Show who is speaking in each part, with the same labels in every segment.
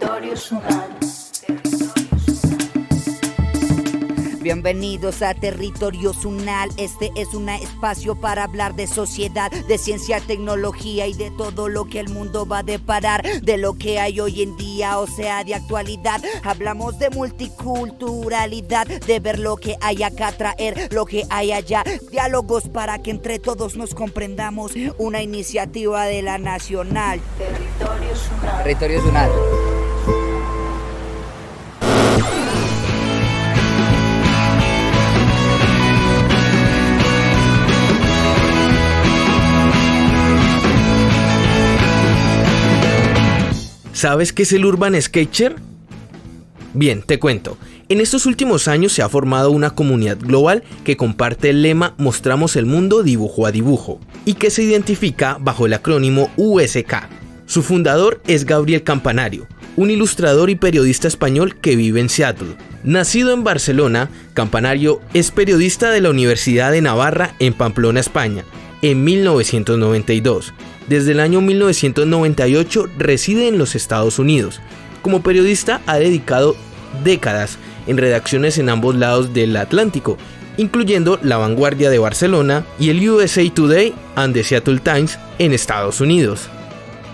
Speaker 1: Territorio Sunal.
Speaker 2: Bienvenidos a Territorio Sunal. Este es un espacio para hablar de sociedad, de ciencia, tecnología y de todo lo que el mundo va a deparar, de lo que hay hoy en día, o sea, de actualidad. Hablamos de multiculturalidad, de ver lo que hay acá, traer lo que hay allá. Diálogos para que entre todos nos comprendamos. Una iniciativa de la Nacional.
Speaker 1: Territorio Sunal.
Speaker 2: Territorio Sunal.
Speaker 3: ¿Sabes qué es el Urban Sketcher? Bien, te cuento. En estos últimos años se ha formado una comunidad global que comparte el lema Mostramos el mundo dibujo a dibujo y que se identifica bajo el acrónimo USK. Su fundador es Gabriel Campanario, un ilustrador y periodista español que vive en Seattle. Nacido en Barcelona, Campanario es periodista de la Universidad de Navarra en Pamplona, España, en 1992. Desde el año 1998 reside en los Estados Unidos. Como periodista ha dedicado décadas en redacciones en ambos lados del Atlántico, incluyendo La Vanguardia de Barcelona y el USA Today and the Seattle Times en Estados Unidos.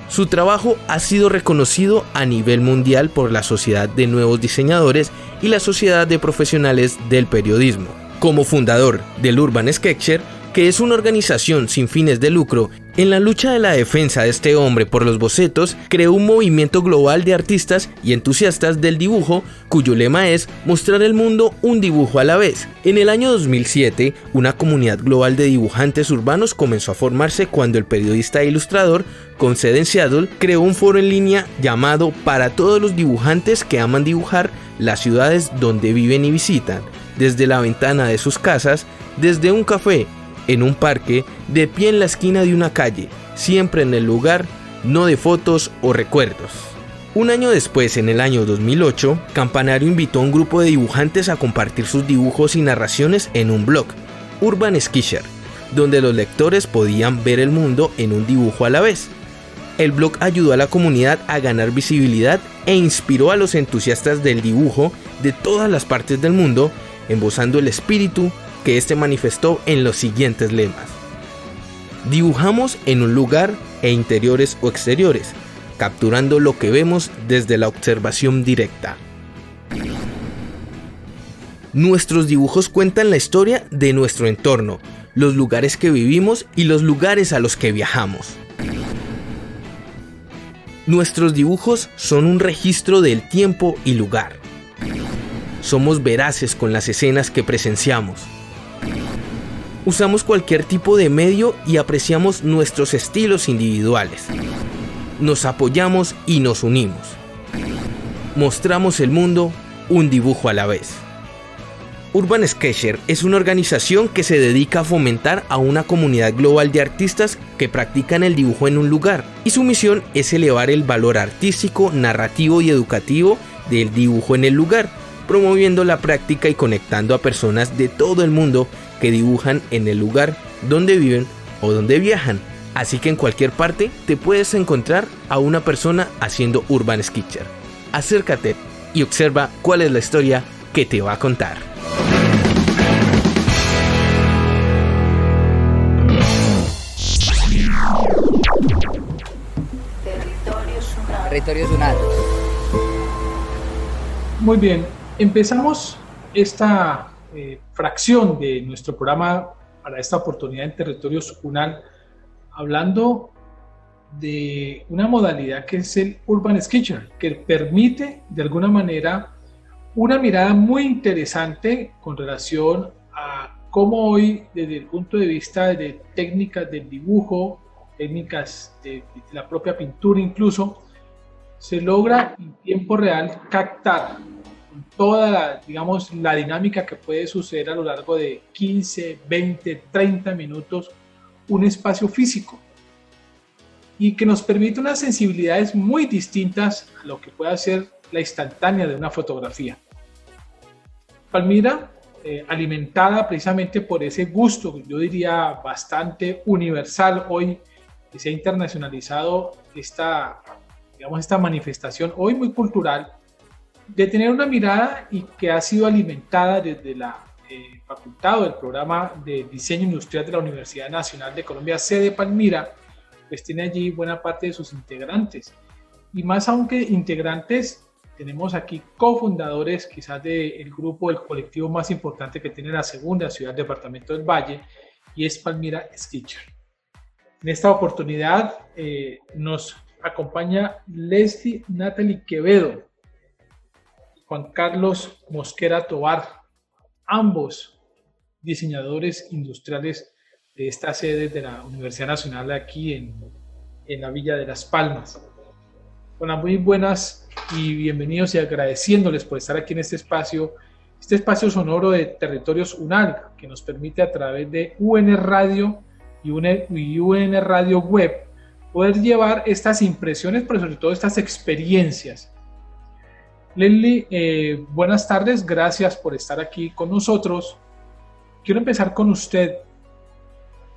Speaker 3: Su trabajo ha sido reconocido a nivel mundial por la Sociedad de Nuevos Diseñadores y la Sociedad de Profesionales del Periodismo. Como fundador del Urban Sketcher, que es una organización sin fines de lucro, en la lucha de la defensa de este hombre por los bocetos, creó un movimiento global de artistas y entusiastas del dibujo, cuyo lema es mostrar al mundo un dibujo a la vez. En el año 2007, una comunidad global de dibujantes urbanos comenzó a formarse cuando el periodista e ilustrador, con sede en Seattle, creó un foro en línea llamado Para todos los dibujantes que aman dibujar las ciudades donde viven y visitan, desde la ventana de sus casas, desde un café, en un parque, de pie en la esquina de una calle, siempre en el lugar, no de fotos o recuerdos. Un año después, en el año 2008, Campanario invitó a un grupo de dibujantes a compartir sus dibujos y narraciones en un blog, Urban Sketcher, donde los lectores podían ver el mundo en un dibujo a la vez. El blog ayudó a la comunidad a ganar visibilidad e inspiró a los entusiastas del dibujo de todas las partes del mundo, embozando el espíritu que este manifestó en los siguientes lemas: dibujamos en un lugar e interiores o exteriores, capturando lo que vemos desde la observación directa. Nuestros dibujos cuentan la historia de nuestro entorno, los lugares que vivimos y los lugares a los que viajamos. Nuestros dibujos son un registro del tiempo y lugar. Somos veraces con las escenas que presenciamos. Usamos cualquier tipo de medio y apreciamos nuestros estilos individuales. Nos apoyamos y nos unimos. Mostramos el mundo un dibujo a la vez. Urban Sketcher es una organización que se dedica a fomentar a una comunidad global de artistas que practican el dibujo en un lugar, y su misión es elevar el valor artístico, narrativo y educativo del dibujo en el lugar, promoviendo la práctica y conectando a personas de todo el mundo que dibujan en el lugar donde viven o donde viajan. Así que en cualquier parte te puedes encontrar a una persona haciendo Urban Sketcher. Acércate y observa cuál es la historia que te va a contar.
Speaker 2: Territorio Sunal.
Speaker 4: Muy bien, empezamos esta fracción de nuestro programa para esta oportunidad en Territorio Sunal hablando de una modalidad que es el Urban Sketcher, que permite de alguna manera una mirada muy interesante con relación a cómo hoy, desde el punto de vista de técnicas del dibujo, técnicas de la propia pintura incluso, se logra en tiempo real captar toda la, digamos, la dinámica que puede suceder a lo largo de 15, 20, 30 minutos, un espacio físico, y que nos permite unas sensibilidades muy distintas a lo que puede ser la instantánea de una fotografía. Palmira, alimentada precisamente por ese gusto, yo diría bastante universal hoy, que se ha internacionalizado digamos, esta manifestación hoy muy cultural, de tener una mirada y que ha sido alimentada desde la facultad o el programa de diseño industrial de la Universidad Nacional de Colombia, sede Palmira, pues tiene allí buena parte de sus integrantes. Y más aún que integrantes, tenemos aquí cofundadores quizás del grupo, el colectivo más importante que tiene la segunda ciudad, departamento del Valle, y es Palmira Sketcher. En esta oportunidad nos acompaña Leslie Natalie Quevedo, Juan Carlos Mosquera Tovar, ambos diseñadores industriales de esta sede de la Universidad Nacional aquí en la Villa de Las Palmas. Bueno, muy buenas y bienvenidos y agradeciéndoles por estar aquí en este espacio sonoro de Territorios UNAL, que nos permite a través de UN Radio y UN Radio Web poder llevar estas impresiones, pero sobre todo estas experiencias. Leslie, buenas tardes, gracias por estar aquí con nosotros. Quiero empezar con usted.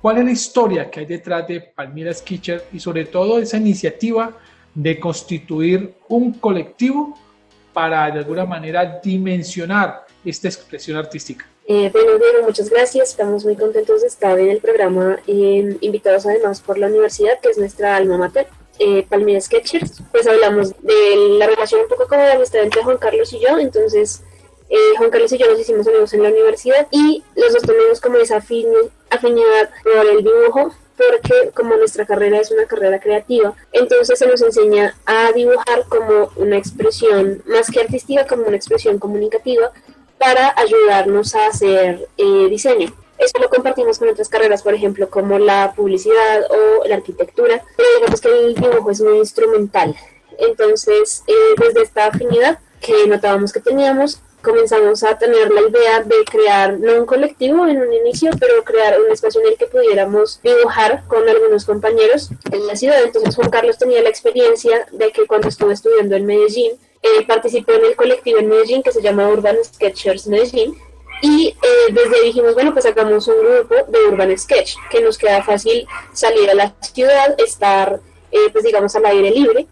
Speaker 4: ¿Cuál es la historia que hay detrás de Palmira Sketcher y sobre todo esa iniciativa de constituir un colectivo para de alguna manera dimensionar esta expresión artística?
Speaker 5: Bueno, Diego, muchas gracias. Estamos muy contentos de estar en el programa, invitados además por la universidad, que es nuestra alma mater, Palmira Sketchers. Pues hablamos de la relación un poco como de amistad entre Juan Carlos y yo. Entonces, Juan Carlos y yo nos hicimos amigos en la universidad y los dos tenemos como esa afinidad por el dibujo, porque como nuestra carrera es una carrera creativa, entonces se nos enseña a dibujar como una expresión, más que artística, como una expresión comunicativa para ayudarnos a hacer diseño. Eso lo compartimos con otras carreras, por ejemplo, como la publicidad o la arquitectura, pero digamos que el dibujo es muy instrumental. Entonces, desde esta afinidad que notábamos que teníamos, comenzamos a tener la idea de crear, no un colectivo en un inicio, pero crear un espacio en el que pudiéramos dibujar con algunos compañeros en la ciudad. Entonces Juan Carlos tenía la experiencia de que cuando estuvo estudiando en Medellín, participó en el colectivo en Medellín que se llama Urban Sketchers Medellín, y desde ahí dijimos, bueno, pues hagamos un grupo de Urban Sketch, que nos queda fácil salir a la ciudad, estar, pues digamos, al aire libre,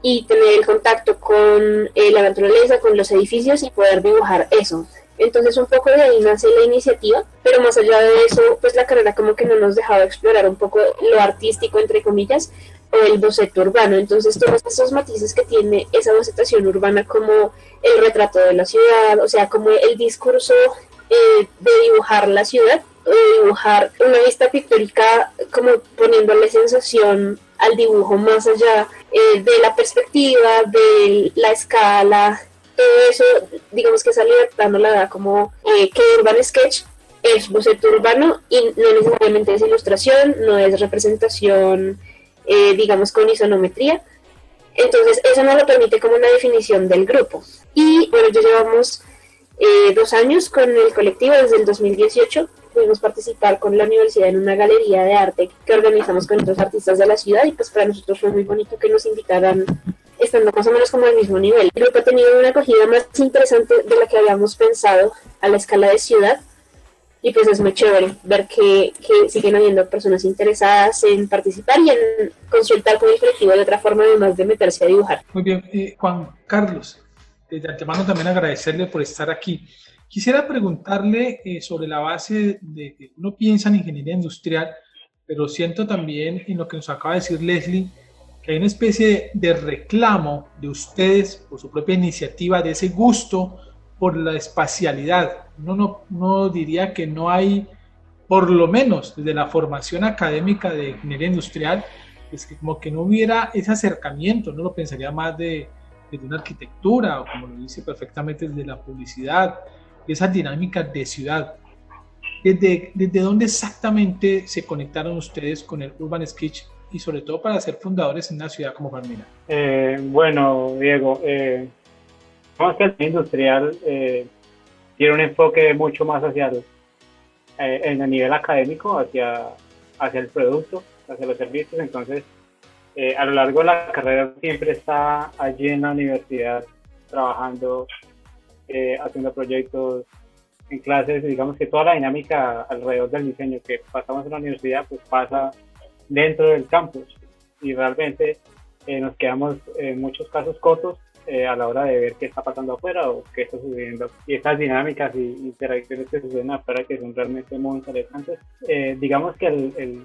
Speaker 5: y tener el contacto con la naturaleza, con los edificios y poder dibujar eso. Entonces un poco de ahí nace la iniciativa, pero más allá de eso, pues la carrera como que no nos dejaba explorar un poco lo artístico, entre comillas, o el boceto urbano. Entonces todos esos matices que tiene esa bocetación urbana, como el retrato de la ciudad, o sea, como el discurso de dibujar la ciudad, de dibujar una vista pictórica, como poniéndole sensación al dibujo más allá de la perspectiva, de la escala, todo eso, digamos que esa libertad no la da como que Urban Sketch es boceto urbano y no necesariamente es ilustración, no es representación, digamos, con isonometría. Entonces eso no lo permite como una definición del grupo. Y bueno, ya llevamos 2 años con el colectivo, desde el 2018 pudimos participar con la universidad en una galería de arte que organizamos con otros artistas de la ciudad, y pues para nosotros fue muy bonito que nos invitaran estando más o menos como al mismo nivel. El grupo ha tenido una acogida más interesante de la que habíamos pensado a la escala de ciudad, y pues es muy chévere ver que siguen habiendo personas interesadas en participar y en consultar con el colectivo de otra forma, además de meterse a dibujar.
Speaker 4: Muy bien, Juan Carlos, de antemano también agradecerle por estar aquí. Quisiera preguntarle sobre la base de que uno piensa en ingeniería industrial, pero siento también en lo que nos acaba de decir Leslie, que hay una especie de reclamo de ustedes por su propia iniciativa, de ese gusto por la espacialidad. No diría que no hay, por lo menos desde la formación académica de ingeniería industrial, es que como que no hubiera ese acercamiento, no lo pensaría más de una arquitectura, o como lo dice perfectamente desde la publicidad, esas dinámicas de ciudad. ¿Desde dónde exactamente se conectaron ustedes con el Urban Sketch y sobre todo para ser fundadores en una ciudad como Palmira?
Speaker 6: Bueno, Diego, vamos que el industrial tiene un enfoque mucho más hacia en el nivel académico, hacia el producto, hacia los servicios. Entonces, a lo largo de la carrera siempre está allí en la universidad trabajando, haciendo proyectos en clases. Digamos que toda la dinámica alrededor del diseño que pasamos en la universidad pues pasa dentro del campus, y realmente nos quedamos en muchos casos cortos a la hora de ver qué está pasando afuera o qué está sucediendo. Y estas dinámicas y interacciones que suceden afuera, que son realmente muy interesantes. Digamos que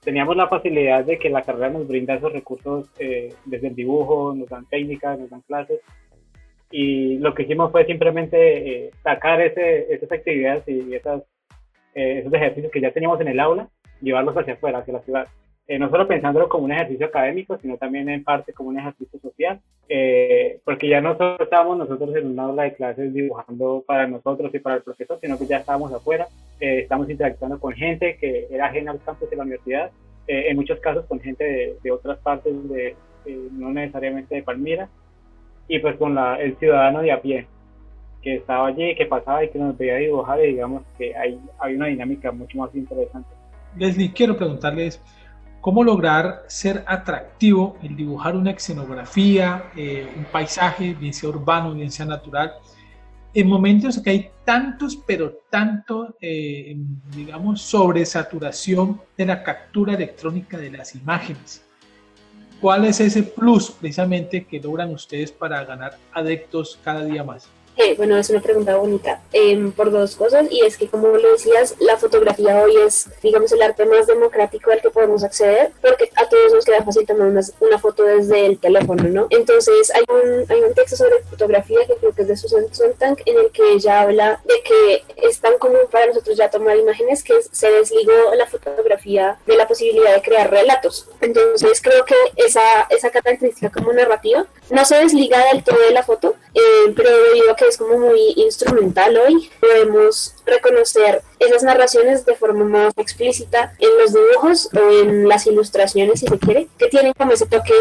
Speaker 6: teníamos la facilidad de que la carrera nos brinda esos recursos desde el dibujo, nos dan técnicas, nos dan clases. Y lo que hicimos fue simplemente sacar esas actividades y esos ejercicios que ya teníamos en el aula, llevarlos hacia afuera, hacia la ciudad. No solo pensándolo como un ejercicio académico, sino también en parte como un ejercicio social, porque ya no solo estábamos nosotros en una aula de clases dibujando para nosotros y para el profesor, sino que ya estábamos afuera, estamos interactuando con gente que era ajena al campus de la universidad, en muchos casos con gente de otras partes, no necesariamente de Palmira, y pues con el ciudadano de a pie, que estaba allí, que pasaba y que nos veía dibujar, y digamos que hay una dinámica mucho más interesante.
Speaker 4: Leslie, quiero preguntarles, ¿cómo lograr ser atractivo el dibujar una escenografía, un paisaje, bien sea urbano, bien sea natural, en momentos en que hay tanto, digamos, sobresaturación de la captura electrónica de las imágenes? ¿Cuál es ese plus precisamente que logran ustedes para ganar adeptos cada día más?
Speaker 5: Bueno, es una pregunta bonita por dos cosas, y es que, como lo decías, la fotografía hoy es, digamos, el arte más democrático al que podemos acceder, porque a todos nos queda fácil tomar una foto desde el teléfono, ¿no? Entonces hay un texto sobre fotografía que creo que es de Susan Sontag, en el que ella habla de que es tan común para nosotros ya tomar imágenes que se desligó la fotografía de la posibilidad de crear relatos. Entonces creo que esa característica como narrativa no se desliga del todo de la foto, pero debido a que es como muy instrumental hoy, podemos reconocer esas narraciones de forma más explícita en los dibujos o en las ilustraciones, si se quiere, que tienen como ese toque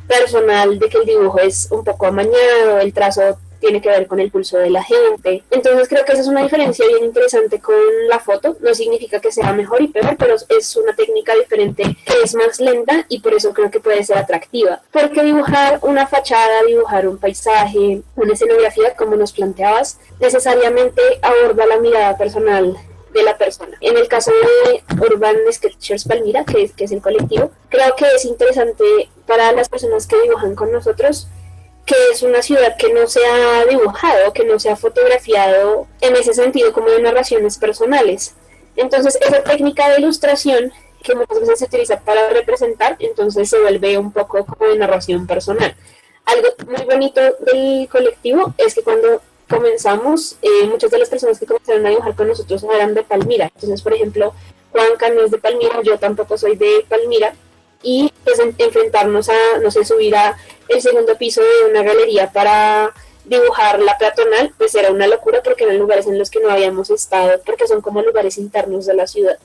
Speaker 5: personal de que el dibujo es un poco amañado, el trazo tiene que ver con el pulso de la gente. Entonces creo que esa es una diferencia bien interesante con la foto. No significa que sea mejor y peor, pero es una técnica diferente que es más lenta, y por eso creo que puede ser atractiva. Porque dibujar una fachada, dibujar un paisaje, una escenografía, como nos planteabas, necesariamente aborda la mirada personal de la persona. En el caso de Urban Sketchers Palmira, que es el colectivo, creo que es interesante para las personas que dibujan con nosotros que es una ciudad que no se ha dibujado, que no se ha fotografiado en ese sentido como de narraciones personales. Entonces esa técnica de ilustración que muchas veces se utiliza para representar, entonces se vuelve un poco como de narración personal. Algo muy bonito del colectivo es que cuando comenzamos, muchas de las personas que comenzaron a dibujar con nosotros eran de Palmira. Entonces, por ejemplo, Juanca no es de Palmira, yo tampoco soy de Palmira, y pues enfrentarnos a, no sé, subir a el segundo piso de una galería para dibujar la peatonal, pues era una locura, porque eran lugares en los que no habíamos estado, porque son como lugares internos de la ciudad.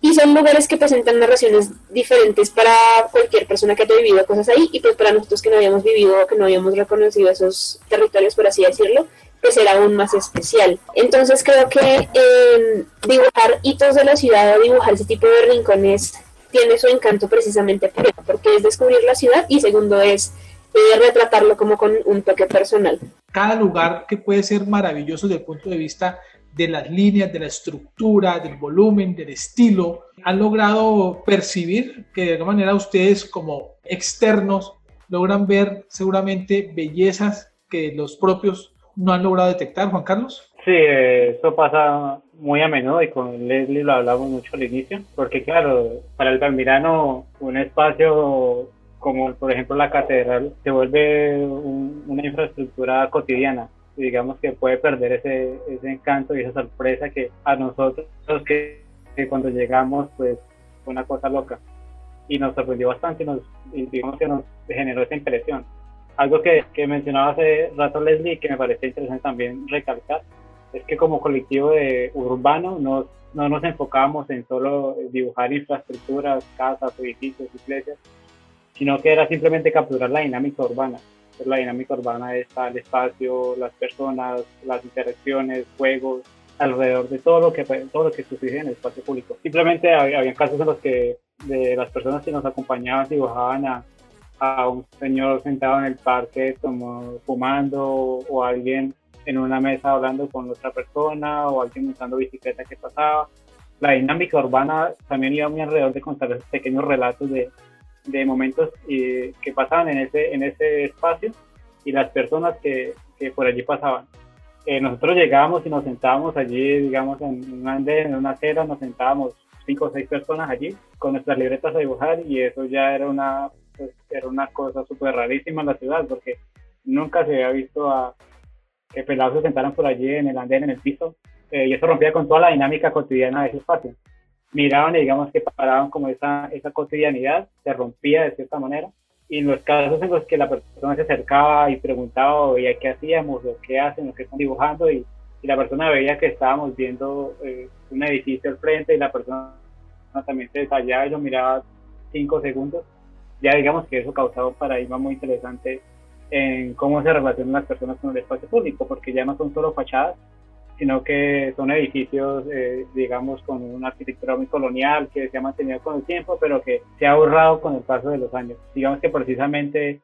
Speaker 5: Y son lugares que presentan narraciones diferentes para cualquier persona que haya vivido cosas ahí, y pues para nosotros que no habíamos vivido, que no habíamos reconocido esos territorios, por así decirlo, pues era aún más especial. Entonces creo que dibujar hitos de la ciudad o dibujar ese tipo de rincones tiene su encanto precisamente porque es descubrir la ciudad, y segundo es retratarlo como con un toque personal.
Speaker 4: Cada lugar que puede ser maravilloso desde el punto de vista de las líneas, de la estructura, del volumen, del estilo, han logrado percibir que de alguna manera ustedes como externos logran ver seguramente bellezas que los propios no han logrado detectar. Juan Carlos.
Speaker 6: Sí, eso pasa muy a menudo, y con Leslie lo hablamos mucho al inicio, porque claro, para el palmirano un espacio como por ejemplo la catedral se vuelve una infraestructura cotidiana, y digamos que puede perder ese encanto y esa sorpresa que a nosotros que cuando llegamos pues fue una cosa loca, y nos sorprendió bastante, y digamos que nos generó esa impresión. Algo que mencionaba hace rato Leslie, que me parece interesante también recalcar, es que como colectivo urbano no nos enfocábamos en solo dibujar infraestructuras, casas, edificios, iglesias, sino que era simplemente capturar la dinámica urbana. Entonces, la dinámica urbana está el espacio, las personas, las interacciones, juegos, alrededor de todo lo que sucede en el espacio público. Simplemente había casos en los que de las personas que nos acompañaban dibujaban a un señor sentado en el parque como fumando, o alguien en una mesa hablando con otra persona, o alguien montando bicicleta que pasaba. La dinámica urbana también iba muy alrededor de contar esos pequeños relatos de momentos que pasaban en ese espacio y las personas que por allí pasaban. Nosotros llegábamos y nos sentábamos allí, digamos, en un andén, en una acera, nos sentábamos 5 o 6 personas allí con nuestras libretas a dibujar, y eso ya era una cosa súper rarísima en la ciudad, porque nunca se había visto a que pelados se sentaran por allí en el andén, en el piso, y eso rompía con toda la dinámica cotidiana de ese espacio. Miraban y digamos que paraban como esa cotidianidad, se rompía de cierta manera, y en los casos en los que la persona se acercaba y preguntaba o veía qué hacíamos, o qué hacen, o qué están dibujando, y la persona veía que estábamos viendo un edificio al frente, y la persona también se detallaba y lo miraba 5 segundos, ya digamos que eso causaba un paradigma muy interesante en cómo se relacionan las personas con el espacio público, porque ya no son solo fachadas, sino que son edificios, digamos, con una arquitectura muy colonial que se ha mantenido con el tiempo, pero que se ha borrado con el paso de los años. Digamos que precisamente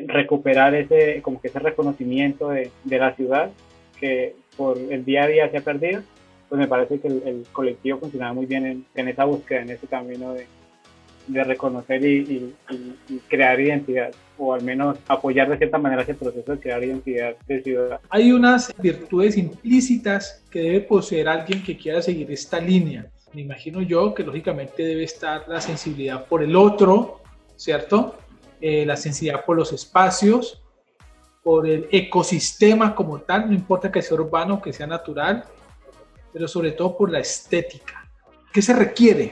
Speaker 6: recuperar ese reconocimiento de la ciudad, que por el día a día se ha perdido, pues me parece que el colectivo funcionaba muy bien en esa búsqueda, en ese camino de reconocer y crear identidad, o al menos apoyar de cierta manera ese proceso de crear identidad de ciudad.
Speaker 4: Hay unas virtudes implícitas que debe poseer alguien que quiera seguir esta línea. Me imagino yo que lógicamente debe estar la sensibilidad por el otro, ¿cierto? La sensibilidad por los espacios, por el ecosistema como tal, no importa que sea urbano o que sea natural, pero sobre todo por la estética. ¿Qué se requiere?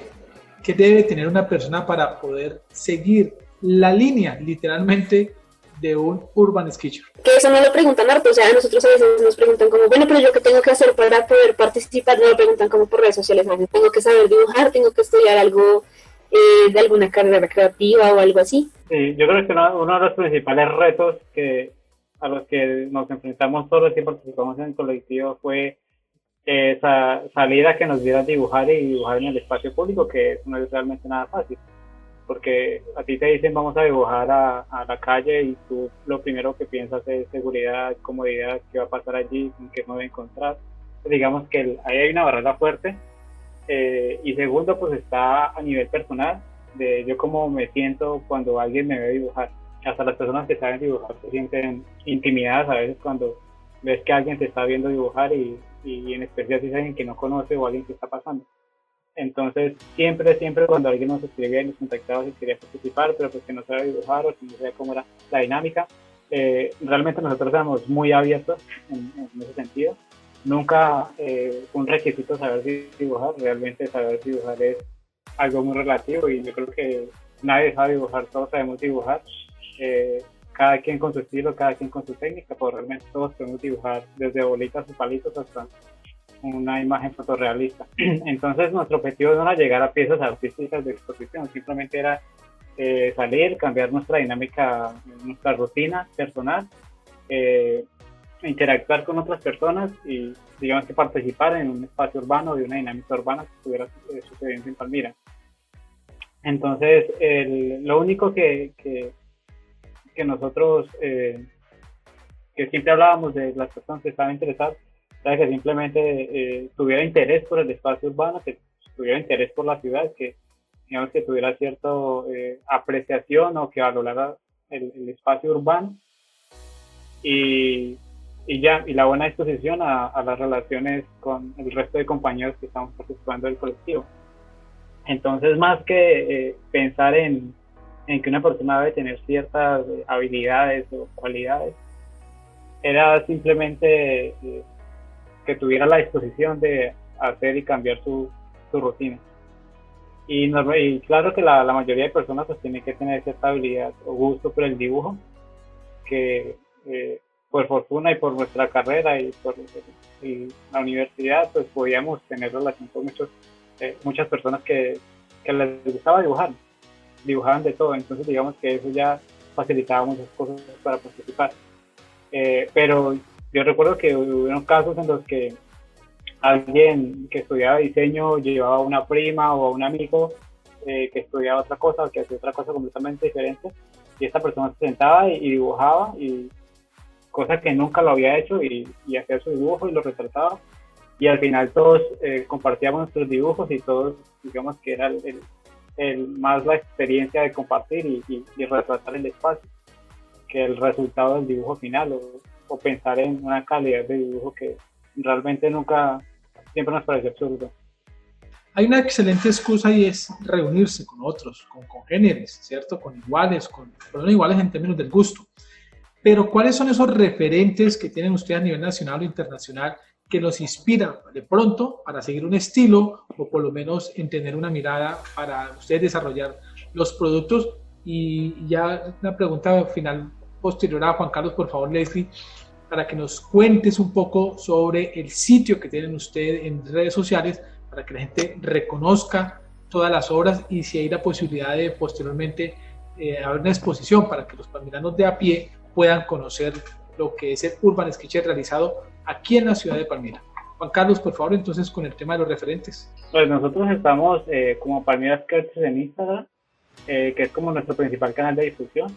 Speaker 4: ¿Qué debe tener una persona para poder seguir la línea, literalmente, de un urban sketcher?
Speaker 5: Que eso no lo preguntan harto, o sea, a nosotros a veces nos preguntan como, bueno, pero yo qué tengo que hacer para poder participar, no lo preguntan como por redes sociales, tengo que saber dibujar, tengo que estudiar algo de alguna carrera creativa o algo así.
Speaker 6: Sí, yo creo que uno de los principales retos a los que nos enfrentamos todos los que participamos en el colectivo fue esa salida que nos diera dibujar y dibujar en el espacio público, que no es realmente nada fácil, porque a ti te dicen vamos a dibujar a la calle y tú lo primero que piensas es seguridad, comodidad, qué va a pasar allí, qué me voy a encontrar. Digamos que ahí hay una barrera fuerte, y segundo, pues está a nivel personal, de yo cómo me siento cuando alguien me ve dibujar. Hasta las personas que saben dibujar se sienten intimidadas a veces cuando ves que alguien te está viendo dibujar, y en especial si es alguien que no conoce o alguien que está pasando. Entonces siempre cuando alguien nos escribía y nos contactaba si quería participar, pero pues que no sabe dibujar o que no sabía cómo era la dinámica, realmente nosotros éramos muy abiertos en ese sentido. Nunca un requisito saber dibujar, realmente saber dibujar es algo muy relativo, y yo creo que nadie sabe dibujar, todos sabemos dibujar, cada quien con su estilo, cada quien con su técnica, pues realmente todos podemos dibujar desde bolitas y palitos hasta una imagen fotorrealista. Entonces nuestro objetivo no era llegar a piezas artísticas de exposición, simplemente era salir, cambiar nuestra dinámica, nuestra rutina personal, interactuar con otras personas y digamos que participar en un espacio urbano, de una dinámica urbana que estuviera sucediendo en Palmira. Entonces lo único que nosotros que siempre hablábamos de las personas que estaban interesadas, era que simplemente tuviera interés por el espacio urbano, que tuviera interés por la ciudad, que digamos que tuviera cierta apreciación o que valorara el espacio urbano, y la buena disposición a las relaciones con el resto de compañeros que estamos participando del colectivo. Entonces, más que pensar en que una persona debe tener ciertas habilidades o cualidades, era simplemente que tuviera la disposición de hacer y cambiar su rutina. Y claro que la mayoría de personas pues tiene que tener cierta habilidad o gusto por el dibujo, que por fortuna y por nuestra carrera y por la universidad pues podíamos tener relación con muchas personas que les gustaba dibujaban de todo, entonces digamos que eso ya facilitaba muchas cosas para participar. Pero yo recuerdo que hubo casos en los que alguien que estudiaba diseño llevaba a una prima o a un amigo que estudiaba otra cosa o que hacía otra cosa completamente diferente, y esta persona se sentaba y dibujaba, y cosa que nunca lo había hecho, y hacía su dibujo y lo retrataba, y al final todos compartíamos nuestros dibujos, y todos digamos que era más la experiencia de compartir y retratar el espacio que el resultado del dibujo final o pensar en una calidad de dibujo que realmente siempre nos parece absurdo.
Speaker 4: Hay una excelente excusa y es reunirse con otros, con congéneres, ¿cierto? Con iguales, no iguales en términos del gusto. Pero ¿cuáles son esos referentes que tienen ustedes a nivel nacional o internacional que los inspira de pronto para seguir un estilo o por lo menos en tener una mirada para ustedes desarrollar los productos? Y ya una pregunta final posterior a Juan Carlos, por favor, Leslie, para que nos cuentes un poco sobre el sitio que tienen ustedes en redes sociales para que la gente reconozca todas las obras y si hay la posibilidad de posteriormente haber una exposición para que los palmiranos de a pie puedan conocer lo que es el Urban Sketcher realizado aquí en la ciudad de Palmira. Juan Carlos, por favor, entonces con el tema de los referentes.
Speaker 6: Pues nosotros estamos como Palmira Sketchers en Instagram, que es como nuestro principal canal de difusión.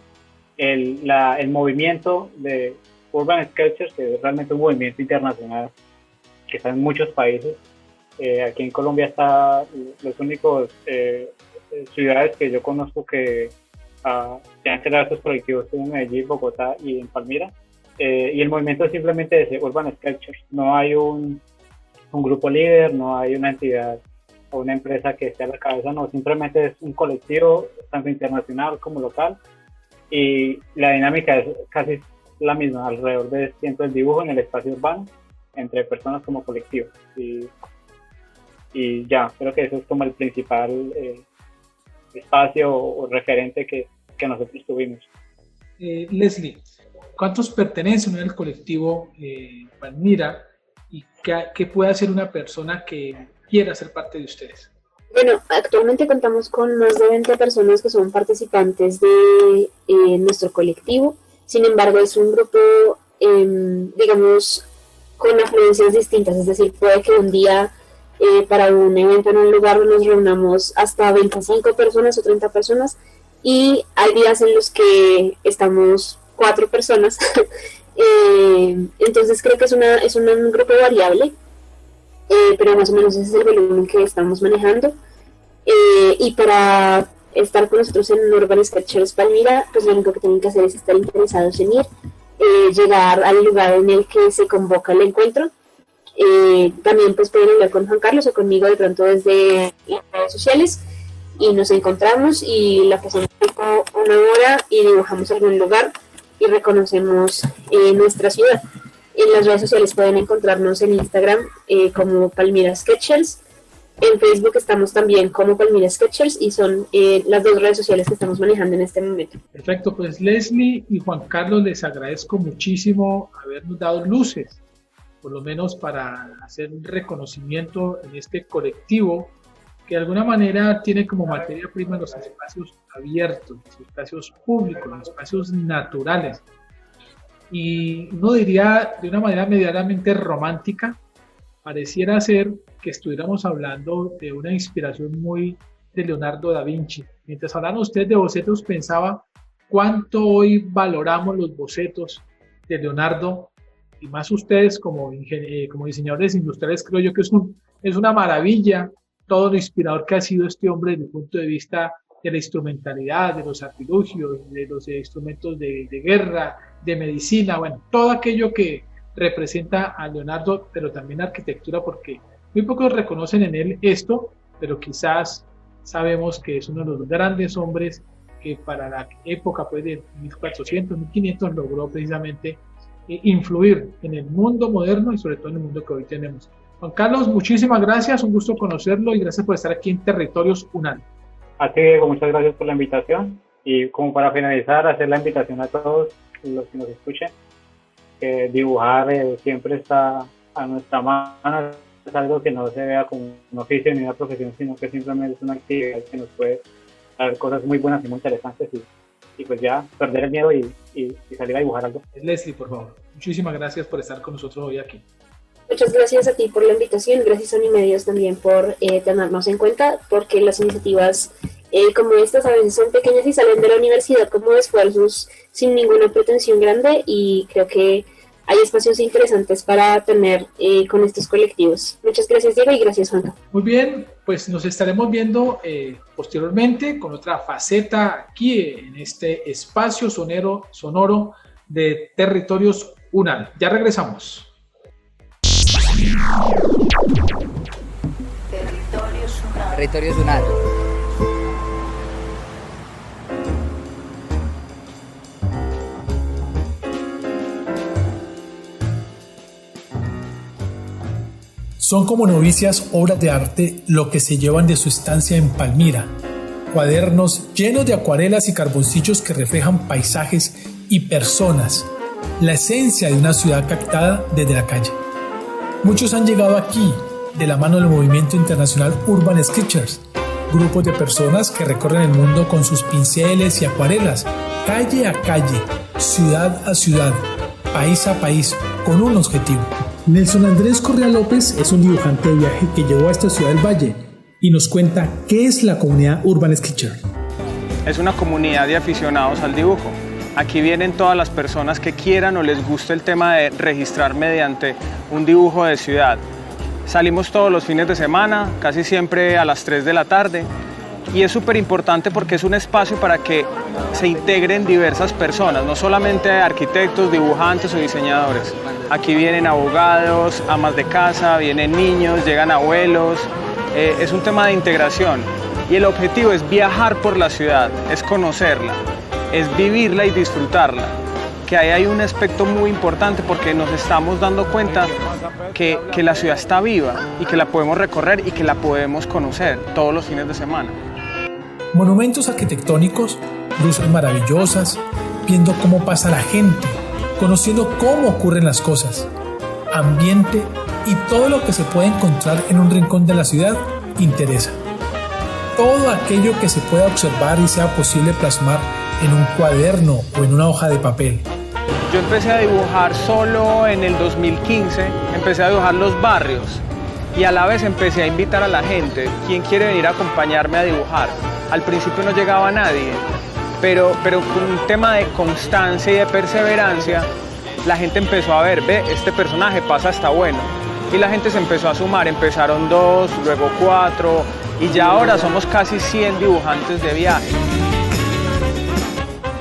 Speaker 6: El movimiento de Urban Sketchers, que es realmente un movimiento internacional que está en muchos países. Aquí en Colombia está los únicos ciudades que yo conozco que se han creado estos colectivos en Medellín, Bogotá y en Palmira. Y el movimiento es simplemente ese, Urban Sketchers. No hay un grupo líder, no hay una entidad o una empresa que esté a la cabeza, no, simplemente es un colectivo tanto internacional como local. Y la dinámica es casi la misma, alrededor de siempre el dibujo en el espacio urbano, entre personas como colectivo. Y ya, creo que eso es como el principal espacio o referente que nosotros tuvimos.
Speaker 4: Leslie, ¿cuántos pertenecen al colectivo Palmira y qué puede hacer una persona que quiera ser parte de ustedes?
Speaker 5: Bueno, actualmente contamos con más de 20 personas que son participantes de nuestro colectivo. Sin embargo, es un grupo, digamos, con afluencias distintas. Es decir, puede que un día para un evento en un lugar nos reunamos hasta 25 personas o 30 personas y hay días en los que estamos 4 personas. Entonces creo que es un grupo variable, pero más o menos ese es el volumen que estamos manejando. Y para estar con nosotros en Urban Sketchers Palmira, pues lo único que tienen que hacer es estar interesados en ir, llegar al lugar en el que se convoca el encuentro. También pues pueden hablar con Juan Carlos o conmigo de pronto desde las redes sociales y nos encontramos y la pasamos una hora y dibujamos algún lugar y reconocemos nuestra ciudad. En las redes sociales pueden encontrarnos en Instagram como Palmira Sketchers. En Facebook estamos también como Palmira Sketchers y son las 2 redes sociales que estamos manejando en este momento.
Speaker 4: Perfecto, pues Leslie y Juan Carlos, les agradezco muchísimo habernos dado luces, por lo menos para hacer un reconocimiento en este colectivo que de alguna manera tiene como materia prima los espacios abiertos, los espacios públicos, los espacios naturales. Y uno diría de una manera medianamente romántica, pareciera ser que estuviéramos hablando de una inspiración muy de Leonardo da Vinci. Mientras hablaban ustedes de bocetos, pensaba cuánto hoy valoramos los bocetos de Leonardo, y más ustedes como diseñadores industriales, creo yo que es una maravilla todo lo inspirador que ha sido este hombre desde el punto de vista de la instrumentalidad, de los artilugios, de los instrumentos de guerra, de medicina, bueno, todo aquello que representa a Leonardo, pero también arquitectura, porque muy pocos reconocen en él esto, pero quizás sabemos que es uno de los grandes hombres que para la época pues, de 1400, 1500 logró precisamente influir en el mundo moderno y sobre todo en el mundo que hoy tenemos. Juan Carlos, muchísimas gracias, un gusto conocerlo y gracias por estar aquí en Territorios UNAL.
Speaker 6: Así que muchas gracias por la invitación y como para finalizar, hacer la invitación a todos los que nos escuchen, que dibujar siempre está a nuestra mano, es algo que no se vea como un oficio ni una profesión, sino que simplemente es una actividad que nos puede dar cosas muy buenas y muy interesantes y pues ya perder el miedo y salir a dibujar algo.
Speaker 4: Leslie, por favor, muchísimas gracias por estar con nosotros hoy aquí.
Speaker 5: Muchas gracias a ti por la invitación, gracias a Unimedios también por tenernos en cuenta, porque las iniciativas como estas a veces son pequeñas y salen de la universidad como esfuerzos sin ninguna pretensión grande y creo que hay espacios interesantes para tener con estos colectivos. Muchas gracias, Diego, y gracias, Juanca.
Speaker 4: Muy bien, pues nos estaremos viendo posteriormente con otra faceta aquí en este espacio sonoro de Territorios UNAL. Ya regresamos.
Speaker 2: Territorios UNAL.
Speaker 7: Son como novicias obras de arte lo que se llevan de su estancia en Palmira. Cuadernos llenos de acuarelas y carboncillos que reflejan paisajes y personas, la esencia de una ciudad captada desde la calle. Muchos han llegado aquí de la mano del movimiento internacional Urban Sketchers, grupos de personas que recorren el mundo con sus pinceles y acuarelas, calle a calle, ciudad a ciudad, país a país, con un objetivo. Nelson Andrés Correa López es un dibujante de viaje que llegó a esta ciudad del Valle y nos cuenta qué es la comunidad Urban Sketcher.
Speaker 8: Es una comunidad de aficionados al dibujo. Aquí vienen todas las personas que quieran o les guste el tema de registrar mediante un dibujo de ciudad. Salimos todos los fines de semana, casi siempre a las 3 de la tarde, y es súper importante porque es un espacio para que se integren diversas personas, no solamente arquitectos, dibujantes o diseñadores. Aquí vienen abogados, amas de casa, vienen niños, llegan abuelos. Es un tema de integración y el objetivo es viajar por la ciudad, es conocerla, es vivirla y disfrutarla. Que ahí hay un aspecto muy importante porque nos estamos dando cuenta que la ciudad está viva y que la podemos recorrer y que la podemos conocer todos los fines de semana.
Speaker 7: Monumentos arquitectónicos, luces maravillosas, viendo cómo pasa la gente, conociendo cómo ocurren las cosas, ambiente y todo lo que se puede encontrar en un rincón de la ciudad interesa. Todo aquello que se pueda observar y sea posible plasmar en un cuaderno o en una hoja de papel.
Speaker 8: Yo empecé a dibujar solo en el 2015, empecé a dibujar los barrios y a la vez empecé a invitar a la gente, ¿quién quiere venir a acompañarme a dibujar? Al principio no llegaba nadie, pero con un tema de constancia y de perseverancia, la gente empezó a ver, ve, este personaje pasa, está bueno. Y la gente se empezó a sumar, empezaron 2, luego 4, y ya ahora somos casi 100 dibujantes de viaje.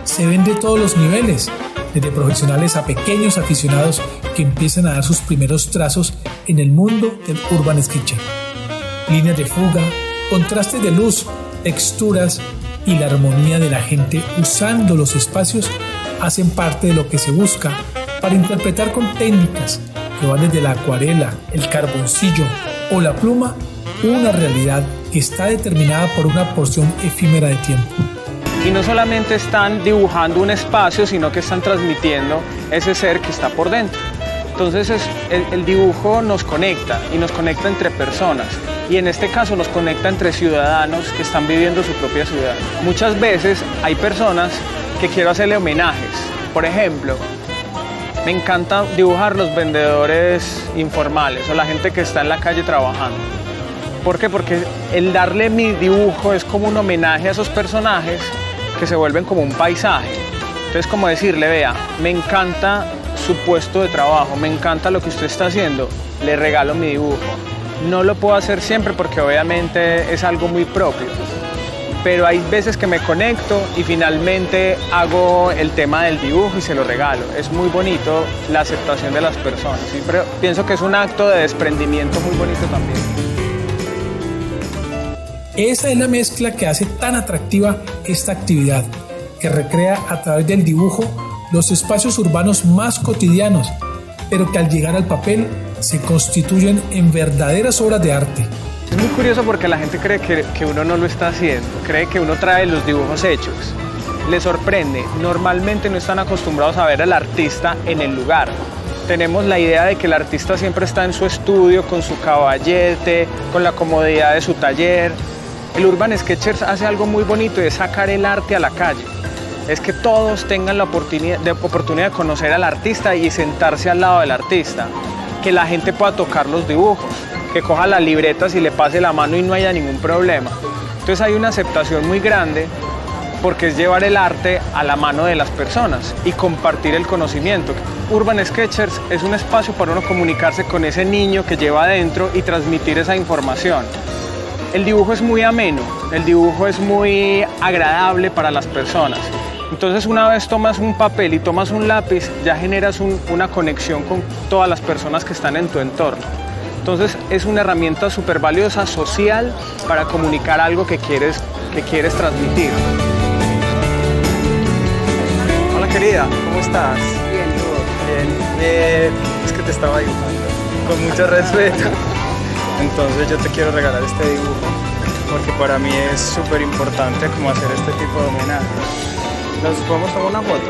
Speaker 7: Se ven de todos los niveles, desde profesionales a pequeños aficionados que empiezan a dar sus primeros trazos en el mundo del Urban Sketcher. Líneas de fuga, contrastes de luz, texturas y la armonía de la gente usando los espacios hacen parte de lo que se busca para interpretar con técnicas que van desde la acuarela, el carboncillo o la pluma, una realidad que está determinada por una porción efímera de tiempo.
Speaker 8: Y no solamente están dibujando un espacio, sino que están transmitiendo ese ser que está por dentro. Entonces el dibujo nos conecta y nos conecta entre personas. Y en este caso nos conecta entre ciudadanos que están viviendo su propia ciudad. Muchas veces hay personas que quiero hacerle homenajes. Por ejemplo, me encanta dibujar los vendedores informales o la gente que está en la calle trabajando. ¿Por qué? Porque el darle mi dibujo es como un homenaje a esos personajes que se vuelven como un paisaje. Entonces, como decirle, vea, me encanta su puesto de trabajo, me encanta lo que usted está haciendo, le regalo mi dibujo. No lo puedo hacer siempre porque obviamente es algo muy propio, pero hay veces que me conecto y finalmente hago el tema del dibujo y se lo regalo. Es muy bonito la aceptación de las personas. Siempre pienso que es un acto de desprendimiento muy bonito también.
Speaker 7: Esa es la mezcla que hace tan atractiva esta actividad, que recrea a través del dibujo los espacios urbanos más cotidianos, pero que al llegar al papel se constituyen en verdaderas obras de arte.
Speaker 8: Es muy curioso porque la gente cree que uno no lo está haciendo, cree que uno trae los dibujos hechos. Les sorprende, normalmente no están acostumbrados a ver al artista en el lugar. Tenemos la idea de que el artista siempre está en su estudio, con su caballete, con la comodidad de su taller. El Urban Sketchers hace algo muy bonito y es sacar el arte a la calle. Es que todos tengan la oportunidad de conocer al artista y sentarse al lado del artista. Que la gente pueda tocar los dibujos, que coja las libretas y le pase la mano y no haya ningún problema. Entonces hay una aceptación muy grande porque es llevar el arte a la mano de las personas y compartir el conocimiento. Urban Sketchers es un espacio para uno comunicarse con ese niño que lleva adentro y transmitir esa información. El dibujo es muy ameno, el dibujo es muy agradable para las personas. Entonces, una vez tomas un papel y tomas un lápiz, ya generas una conexión con todas las personas que están en tu entorno. Entonces, es una herramienta súper valiosa, social, para comunicar algo que quieres transmitir.
Speaker 9: Hola querida, ¿cómo estás? Bien, ¿tú? Bien, es que te estaba dibujando, con mucho respeto. Entonces yo te quiero regalar este dibujo, porque para mí es súper importante como hacer este tipo de homenaje. ¿Nos podemos tomar una foto?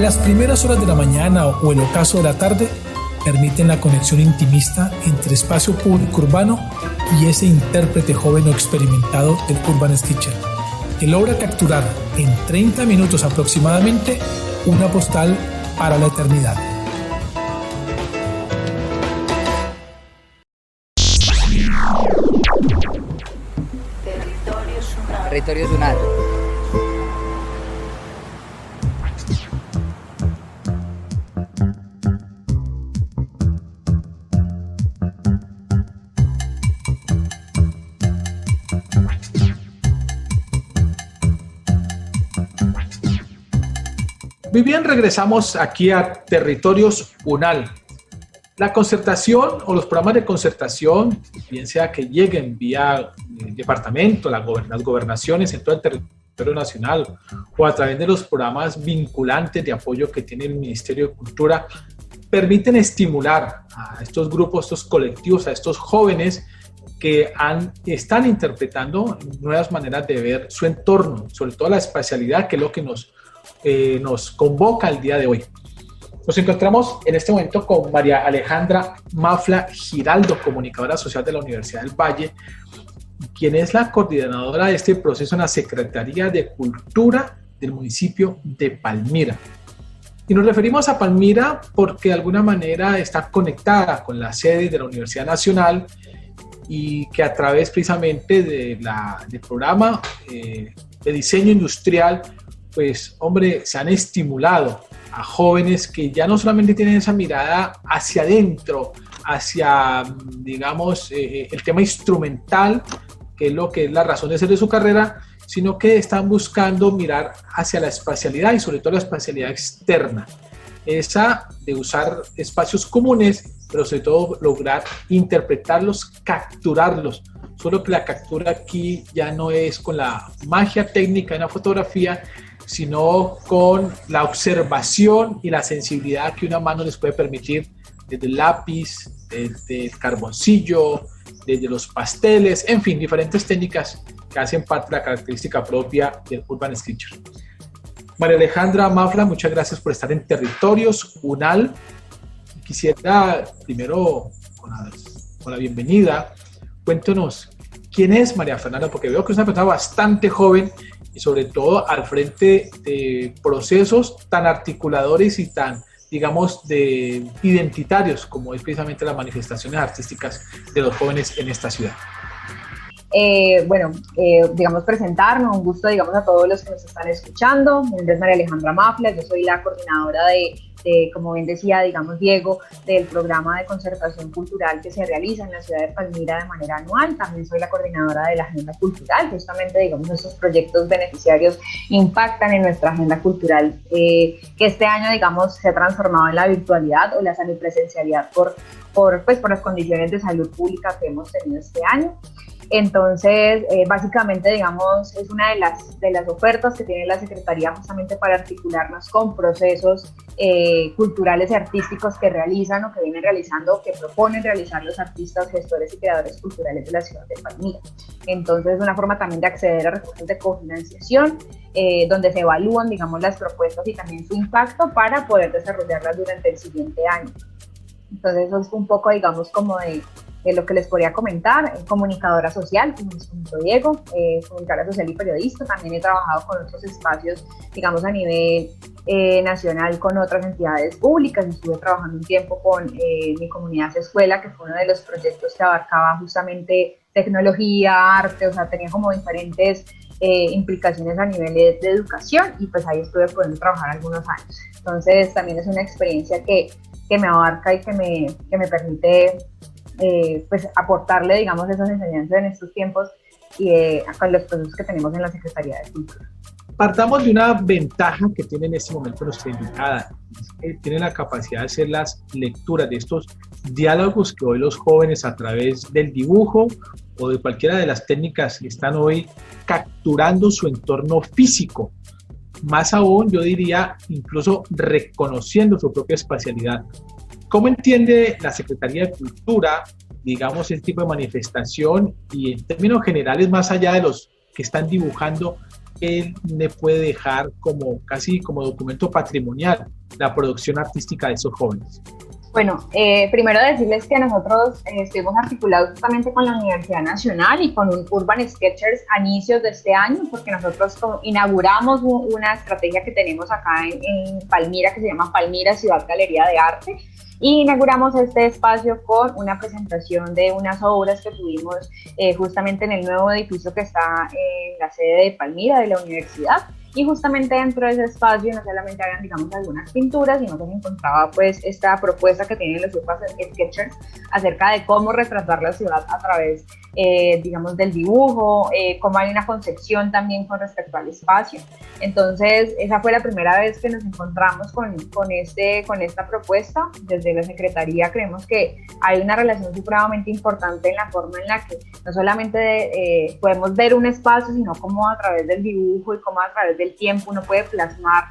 Speaker 7: Las primeras horas de la mañana o el ocaso de la tarde permiten la conexión intimista entre espacio público urbano y ese intérprete joven o experimentado del Urban Sketcher, que logra capturar en 30 minutos aproximadamente una postal para la eternidad.
Speaker 1: Territorio Sunal.
Speaker 4: Muy bien, regresamos aquí a Territorios UNAL. La concertación o los programas de concertación, bien sea que lleguen vía departamento, las gobernaciones en todo el territorio nacional o a través de los programas vinculantes de apoyo que tiene el Ministerio de Cultura, permiten estimular a estos grupos, a estos colectivos, a estos jóvenes que están interpretando nuevas maneras de ver su entorno, sobre todo la espacialidad, que es lo que nos convoca el día de hoy. Nos encontramos en este momento con María Alejandra Mafla Giraldo, comunicadora social de la Universidad del Valle, quien es la coordinadora de este proceso en la Secretaría de Cultura del municipio de Palmira. Y nos referimos a Palmira porque de alguna manera está conectada con la sede de la Universidad Nacional y que a través precisamente del programa de diseño industrial, pues hombre, se han estimulado a jóvenes que ya no solamente tienen esa mirada hacia adentro, hacia, digamos, el tema instrumental, que es la razón de ser de su carrera, sino que están buscando mirar hacia la espacialidad y sobre todo la espacialidad externa, esa de usar espacios comunes, pero sobre todo lograr interpretarlos, capturarlos. Solo que la captura aquí ya no es con la magia técnica de una fotografía, sino con la observación y la sensibilidad que una mano les puede permitir desde el lápiz, desde el carboncillo, desde los pasteles, en fin, diferentes técnicas que hacen parte de la característica propia del Urban Sketcher. María Alejandra Mafla, muchas gracias por estar en Territorios UNAL. Quisiera primero, con la bienvenida, cuéntenos quién es María Fernanda, porque veo que es una persona bastante joven y sobre todo al frente de procesos tan articuladores y tan, digamos, de identitarios como es precisamente las manifestaciones artísticas de los jóvenes en esta ciudad.
Speaker 10: Digamos, presentarnos, un gusto, digamos, a todos los que nos están escuchando. Mi nombre es María Alejandra Mafla, yo soy la coordinadora de, como bien decía, digamos, Diego, del programa de concertación cultural que se realiza en la ciudad de Palmira de manera anual. También soy la coordinadora de la agenda cultural. Justamente, digamos, nuestros proyectos beneficiarios impactan en nuestra agenda cultural, que este año, digamos, se ha transformado en la virtualidad o la semipresencialidad por las condiciones de salud pública que hemos tenido este año. Entonces, básicamente, digamos, es una de las ofertas que tiene la Secretaría justamente para articularnos con procesos culturales y artísticos que realizan o que vienen realizando o que proponen realizar los artistas, gestores y creadores culturales de la ciudad de Palmira. Entonces, es una forma también de acceder a recursos de cofinanciación, donde se evalúan, digamos, las propuestas y también su impacto para poder desarrollarlas durante el siguiente año. Entonces, eso es un poco, digamos, como de lo que les podría comentar. Comunicadora social, como les comentó Diego, comunicadora social y periodista. También he trabajado con otros espacios, digamos, a nivel nacional con otras entidades públicas. Estuve trabajando un tiempo con Mi Comunidad Se Escuela, que fue uno de los proyectos que abarcaba justamente tecnología, arte, o sea, tenía como diferentes implicaciones a nivel de educación, y pues ahí estuve pudiendo trabajar algunos años. Entonces también es una experiencia que me abarca y que me permite pues aportarle, digamos, esas enseñanzas en estos tiempos y con los procesos que tenemos en la Secretaría de Cultura.
Speaker 4: Partamos de una ventaja que tiene en este momento nuestra invitada, que tiene la capacidad de hacer las lecturas de estos diálogos que hoy los jóvenes, a través del dibujo o de cualquiera de las técnicas que están hoy capturando su entorno físico, más aún yo diría incluso reconociendo su propia espacialidad. ¿Cómo entiende la Secretaría de Cultura, digamos, este tipo de manifestación, y en términos generales, más allá de los que están dibujando, qué le puede dejar como casi como documento patrimonial la producción artística de esos jóvenes?
Speaker 10: Bueno, primero decirles que nosotros estuvimos articulados justamente con la Universidad Nacional y con un Urban Sketchers a inicios de este año, porque nosotros inauguramos una estrategia que tenemos acá en Palmira, que se llama Palmira Ciudad Galería de Arte, y inauguramos este espacio con una presentación de unas obras que tuvimos justamente en el nuevo edificio que está en la sede de Palmira, de la universidad. Y justamente dentro de ese espacio no solamente habían, digamos, algunas pinturas, sino que se encontraba pues esta propuesta que tienen los Urban Sketchers acerca de cómo retratar la ciudad a través, digamos, del dibujo, cómo hay una concepción también con respecto al espacio. Entonces, esa fue la primera vez que nos encontramos con esta propuesta. Desde la Secretaría creemos que hay una relación supremamente importante en la forma en la que no solamente podemos ver un espacio, sino cómo a través del dibujo y cómo a través del tiempo uno puede plasmar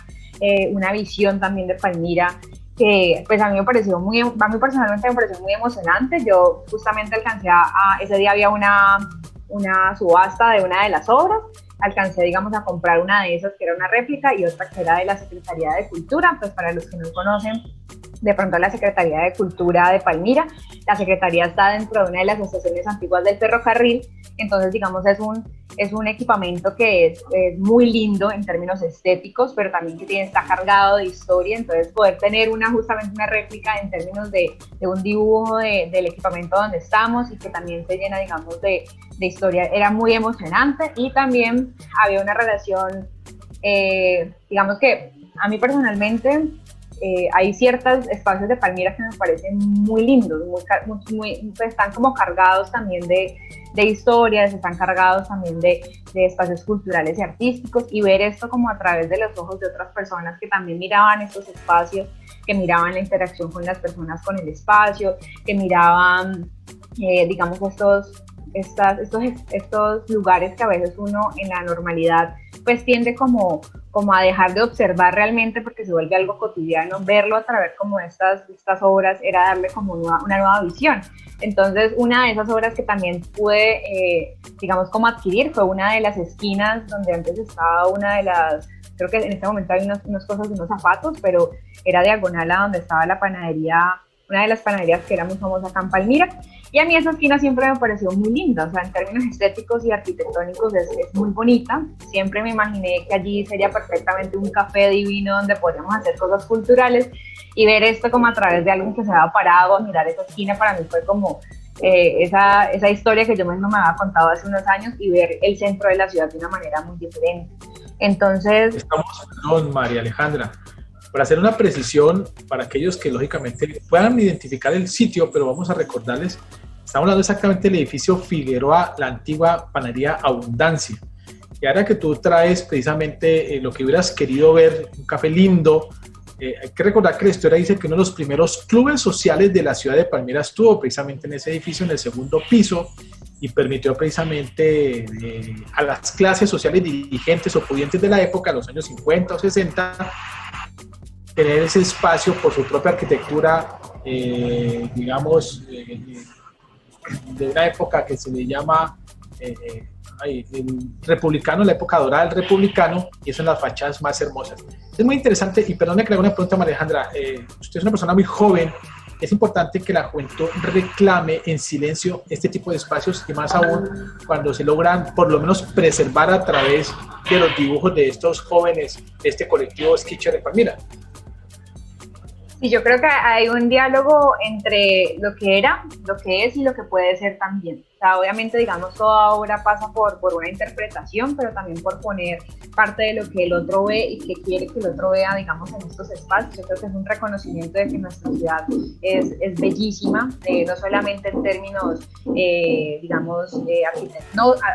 Speaker 10: una visión también de Palmira que pues a mí personalmente me pareció muy emocionante. Yo justamente ese día había una subasta de una de las obras, alcancé, digamos, a comprar una de esas que era una réplica y otra que era de la Secretaría de Cultura. Pues para los que no conocen de pronto la Secretaría de Cultura de Palmira, la Secretaría está dentro de una de las estaciones antiguas del ferrocarril, entonces digamos es un equipamiento que es muy lindo en términos estéticos, pero también que está cargado de historia. Entonces poder tener justamente una réplica en términos de un dibujo del equipamiento donde estamos y que también se llena, digamos, de historia, era muy emocionante. Y también había una relación, digamos que a mí personalmente hay ciertos espacios de Palmira que me parecen muy lindos, pues están como cargados también de historias, están cargados también de espacios culturales y artísticos, y ver esto como a través de los ojos de otras personas que también miraban estos espacios, que miraban la interacción con las personas con el espacio, que miraban, digamos, estos lugares que a veces uno en la normalidad pues tiende como a dejar de observar realmente porque se vuelve algo cotidiano. Verlo a través como estas obras era darle como una nueva visión. Entonces una de esas obras que también pude digamos como adquirir fue una de las esquinas donde antes estaba una de las, creo que en este momento hay unas cosas de unos zapatos, pero era diagonal a donde estaba la panadería, una de las panaderías que era muy famosa acá en Palmira. Y a mí esa esquina siempre me pareció muy linda, o sea, en términos estéticos y arquitectónicos es muy bonita. Siempre me imaginé que allí sería perfectamente un café divino donde podríamos hacer cosas culturales, y ver esto como a través de alguien que se había parado a mirar esa esquina para mí fue como esa historia que yo mismo me había contado hace unos años, y ver el centro de la ciudad de una manera muy diferente. Entonces...
Speaker 4: Perdón, María Alejandra, para hacer una precisión para aquellos que lógicamente puedan identificar el sitio, pero vamos a recordarles, estamos hablando exactamente del edificio Figueroa, la antigua panadería Abundancia. Y ahora que tú traes precisamente lo que hubieras querido ver, un café lindo, hay que recordar que la historia dice que uno de los primeros clubes sociales de la ciudad de Palmira estuvo precisamente en ese edificio, en el segundo piso, y permitió precisamente a las clases sociales dirigentes o pudientes de la época, los años 50 o 60, tener ese espacio por su propia arquitectura, digamos, de una época que se le llama el republicano, la época dorada del republicano, y son las fachadas más hermosas. Es muy interesante, y perdón que le haga una pregunta a María Alejandra, usted es una persona muy joven, es importante que la juventud reclame en silencio este tipo de espacios, y más aún cuando se logran por lo menos preservar a través de los dibujos de estos jóvenes, de este colectivo Sketcher de Palmira.
Speaker 10: Y yo creo que hay un diálogo entre lo que era, lo que es y lo que puede ser también. sea, obviamente, digamos, toda obra pasa por una interpretación, pero también por poner parte de lo que el otro ve y que quiere que el otro vea, digamos, en estos espacios. Yo creo que es un reconocimiento de que nuestra ciudad es bellísima, no solamente en términos, digamos,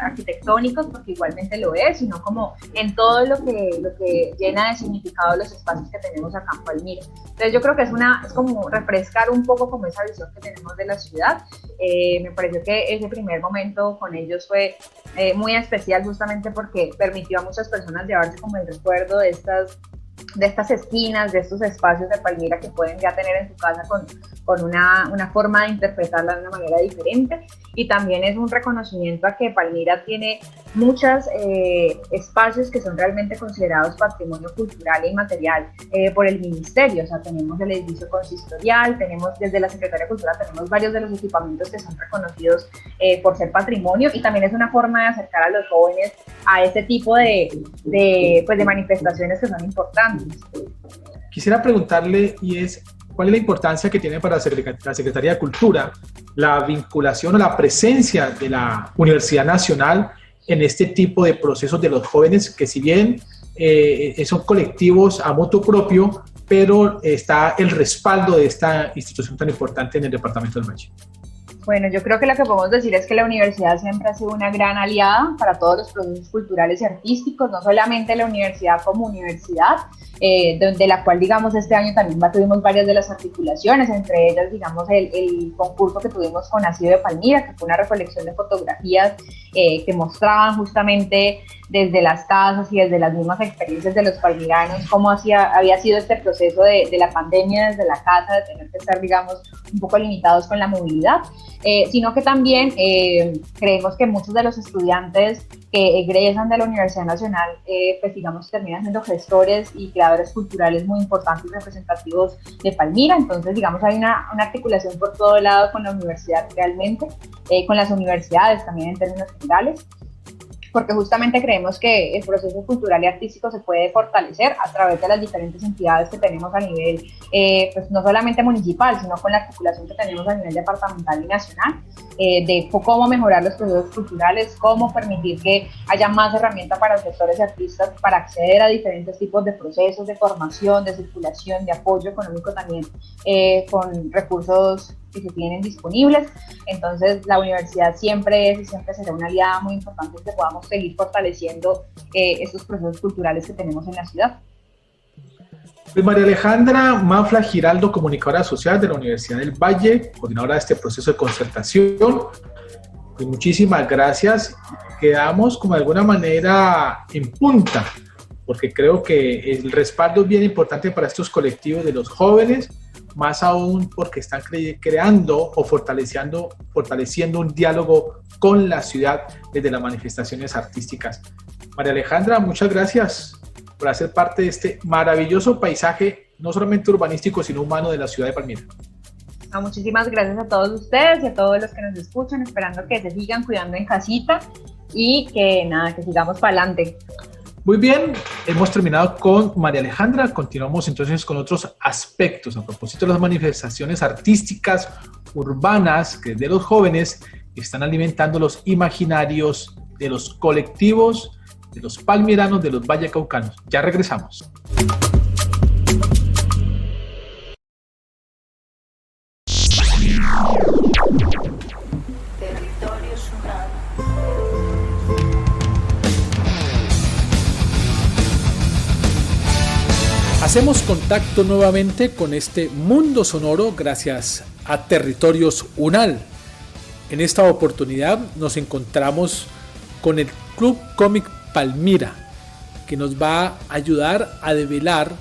Speaker 10: arquitectónicos, porque igualmente lo es, sino como en todo lo que llena de significado los espacios que tenemos acá en Palmira. Entonces yo creo que es como refrescar un poco como esa visión que tenemos de la ciudad. Me pareció que ese primer momento con ellos fue muy especial, justamente porque permitió a muchas personas llevarse como el recuerdo de estas esquinas, de estos espacios de Palmira que pueden ya tener en su casa con una forma de interpretarla de una manera diferente. Y también es un reconocimiento a que Palmira tiene muchos espacios que son realmente considerados patrimonio cultural e inmaterial por el ministerio. O sea, tenemos el edificio consistorial, tenemos desde la Secretaría de Cultura, tenemos varios de los equipamientos que son reconocidos por ser patrimonio, y también es una forma de acercar a los jóvenes a este tipo de manifestaciones que son importantes.
Speaker 4: Quisiera preguntarle, y es, ¿cuál es la importancia que tiene para la Secretaría de Cultura la vinculación o la presencia de la Universidad Nacional en este tipo de procesos de los jóvenes, que si bien son colectivos a motu propio, pero está el respaldo de esta institución tan importante en el departamento del Valle?
Speaker 10: Bueno, yo creo que lo que podemos decir es que la universidad siempre ha sido una gran aliada para todos los procesos culturales y artísticos, no solamente la universidad como universidad, de la cual, digamos, este año también tuvimos varias de las articulaciones, entre ellas, digamos, el concurso que tuvimos con Nacido de Palmira, que fue una recolección de fotografías que mostraban justamente desde las casas y desde las mismas experiencias de los palmiranos cómo había sido este proceso de la pandemia desde la casa, de tener que estar, digamos, un poco limitados con la movilidad, sino que también creemos que muchos de los estudiantes que egresan de la Universidad Nacional, pues digamos, terminan siendo gestores y creadores culturales muy importantes y representativos de Palmira. Entonces, digamos, hay una articulación por todo lado con la universidad realmente, con las universidades también en términos generales, porque justamente creemos que el proceso cultural y artístico se puede fortalecer a través de las diferentes entidades que tenemos a nivel, pues no solamente municipal, sino con la articulación que tenemos a nivel departamental y nacional, de cómo mejorar los procesos culturales, cómo permitir que haya más herramientas para los sectores y artistas para acceder a diferentes tipos de procesos de formación, de circulación, de apoyo económico también, con recursos que se tienen disponibles. Entonces la universidad siempre es y siempre será una aliada muy importante que podamos seguir fortaleciendo estos procesos culturales que tenemos en la ciudad.
Speaker 4: Pues María Alejandra Mafla Giraldo, comunicadora social de la Universidad del Valle, coordinadora de este proceso de concertación, pues muchísimas gracias. Quedamos como de alguna manera en punta, porque creo que el respaldo es bien importante para estos colectivos de los jóvenes, más aún porque están creando o fortaleciendo un diálogo con la ciudad desde las manifestaciones artísticas. María Alejandra, muchas gracias por hacer parte de este maravilloso paisaje, no solamente urbanístico, sino humano de la ciudad de Palmira.
Speaker 10: Muchísimas gracias a todos ustedes y a todos los que nos escuchan, esperando que se sigan cuidando en casita y que sigamos para adelante.
Speaker 4: Muy bien, hemos terminado con María Alejandra. Continuamos entonces con otros aspectos a propósito de las manifestaciones artísticas urbanas que de los jóvenes están alimentando los imaginarios de los colectivos, de los palmiranos, de los vallecaucanos. Ya regresamos.
Speaker 1: Territorio Sunal.
Speaker 7: Hacemos contacto nuevamente con este mundo sonoro gracias a Territorios UNAL. En esta oportunidad nos encontramos con el Club Cómic Palmira, que nos va a ayudar a develar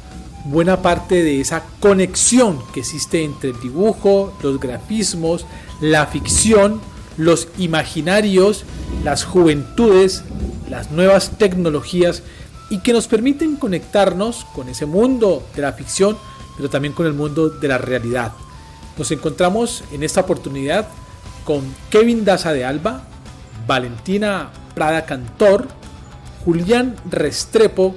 Speaker 7: buena parte de esa conexión que existe entre el dibujo, los grafismos, la ficción, los imaginarios, las juventudes, las nuevas tecnologías, y que nos permiten conectarnos con ese mundo de la ficción, pero también con el mundo de la realidad. Nos encontramos en esta oportunidad con Kevin Daza de Alba, Valentina Prada Cantor, Julián Restrepo,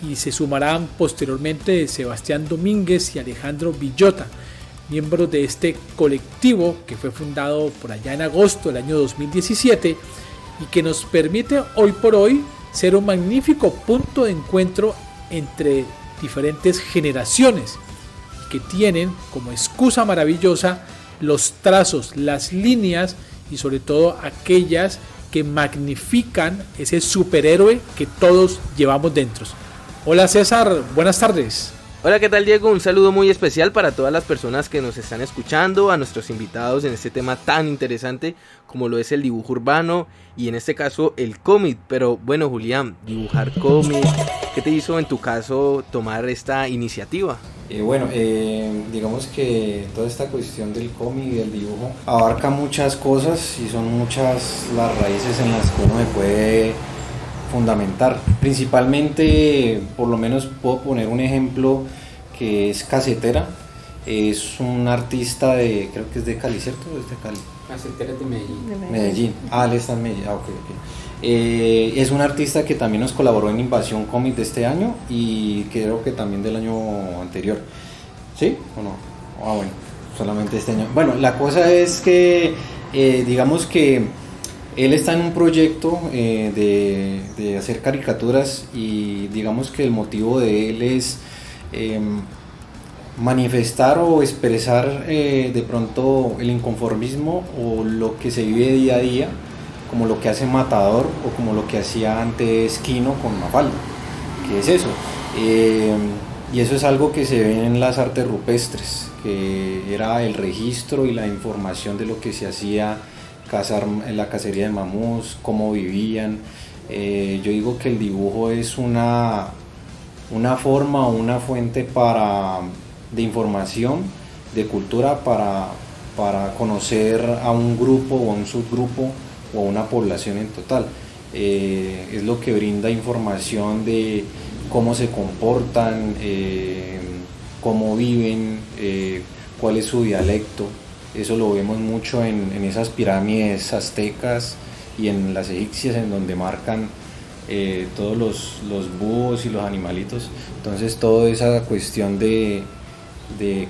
Speaker 7: y se sumarán posteriormente Sebastián Domínguez y Alejandro Villota. miembros de este colectivo que fue fundado por allá en agosto del año 2017 y que nos permite hoy por hoy ser un magnífico punto de encuentro entre diferentes generaciones que tienen como excusa maravillosa los trazos, las líneas y sobre todo aquellas que magnifican ese superhéroe que todos llevamos dentro. Hola César, buenas tardes.
Speaker 3: Hola, ¿qué tal Diego? Un saludo muy especial para todas las personas que nos están escuchando, a nuestros invitados en este tema tan interesante como lo es el dibujo urbano y en este caso el cómic. Pero bueno, Julián, dibujar cómic, ¿qué te hizo en tu caso tomar esta iniciativa?
Speaker 11: Digamos que toda esta cuestión del cómic y del dibujo abarca muchas cosas y son muchas las raíces en las que uno se puede fundamentar. Principalmente, por lo menos puedo poner un ejemplo que es Casetera. Es un artista creo que es de Cali, ¿cierto? Es de Cali.
Speaker 12: Casetera de Medellín.
Speaker 11: Medellín. Él está en Medellín. Ok. Es un artista que también nos colaboró en Invasión Comic de este año y creo que también del año anterior. ¿Sí o no? Bueno, solamente este año. Bueno, la cosa es que digamos que él está en un proyecto de hacer caricaturas y digamos que el motivo de él es manifestar o expresar de pronto el inconformismo o lo que se vive día a día, como lo que hace Matador o como lo que hacía antes Quino con Mafalda. ¿Qué es eso? Y eso es algo que se ve en las artes rupestres, que era el registro y la información de lo que se hacía en la cacería de mamús, cómo vivían. Yo digo que el dibujo es una forma o una fuente de información, de cultura para conocer a un grupo o a un subgrupo o a una población en total. Es lo que brinda información de cómo se comportan, cómo viven, cuál es su dialecto. Eso lo vemos mucho en esas pirámides aztecas y en las egipcias, en donde marcan todos los búhos y los animalitos. Entonces toda esa cuestión de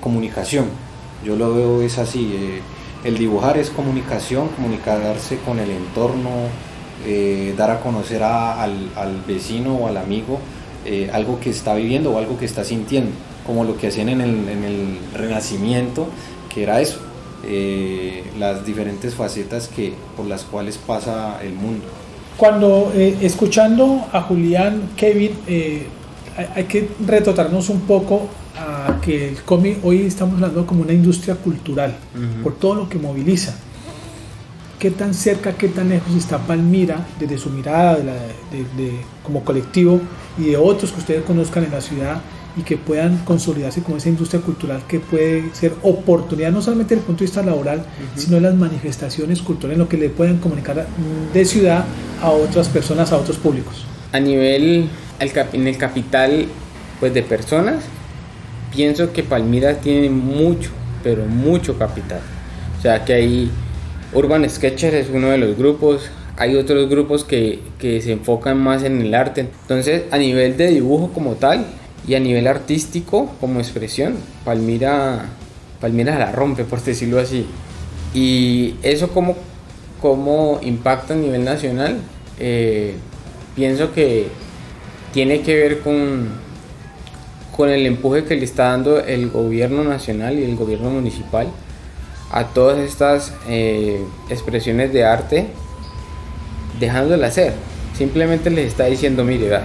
Speaker 11: comunicación, yo lo veo es así. El dibujar es comunicación, comunicarse con el entorno, dar a conocer al vecino o al amigo algo que está viviendo o algo que está sintiendo, como lo que hacían en el Renacimiento, que era eso. Las diferentes facetas por las cuales pasa el mundo.
Speaker 7: Cuando escuchando a Julián, Kevin, hay que retrotraernos un poco a que el cómic hoy estamos hablando como una industria cultural, por todo lo que moviliza. ¿Qué tan cerca, qué tan lejos está Palmira desde su mirada como colectivo y de otros que ustedes conozcan en la ciudad y que puedan consolidarse como esa industria cultural que puede ser oportunidad no solamente desde el punto de vista laboral, sino las manifestaciones culturales, en lo que le puedan comunicar de ciudad a otras personas, a otros públicos?
Speaker 12: A nivel, en el capital pues de personas, pienso que Palmira tiene mucho, pero mucho capital. O sea que hay Urban Sketcher es uno de los grupos, hay otros grupos que se enfocan más en el arte. Entonces, a nivel de dibujo como tal y a nivel artístico como expresión, Palmira la rompe, por decirlo así. Y eso como impacta a nivel nacional, pienso que tiene que ver con el empuje que le está dando el gobierno nacional y el gobierno municipal a todas estas expresiones de arte, dejándolas hacer. Simplemente les está diciendo, mire,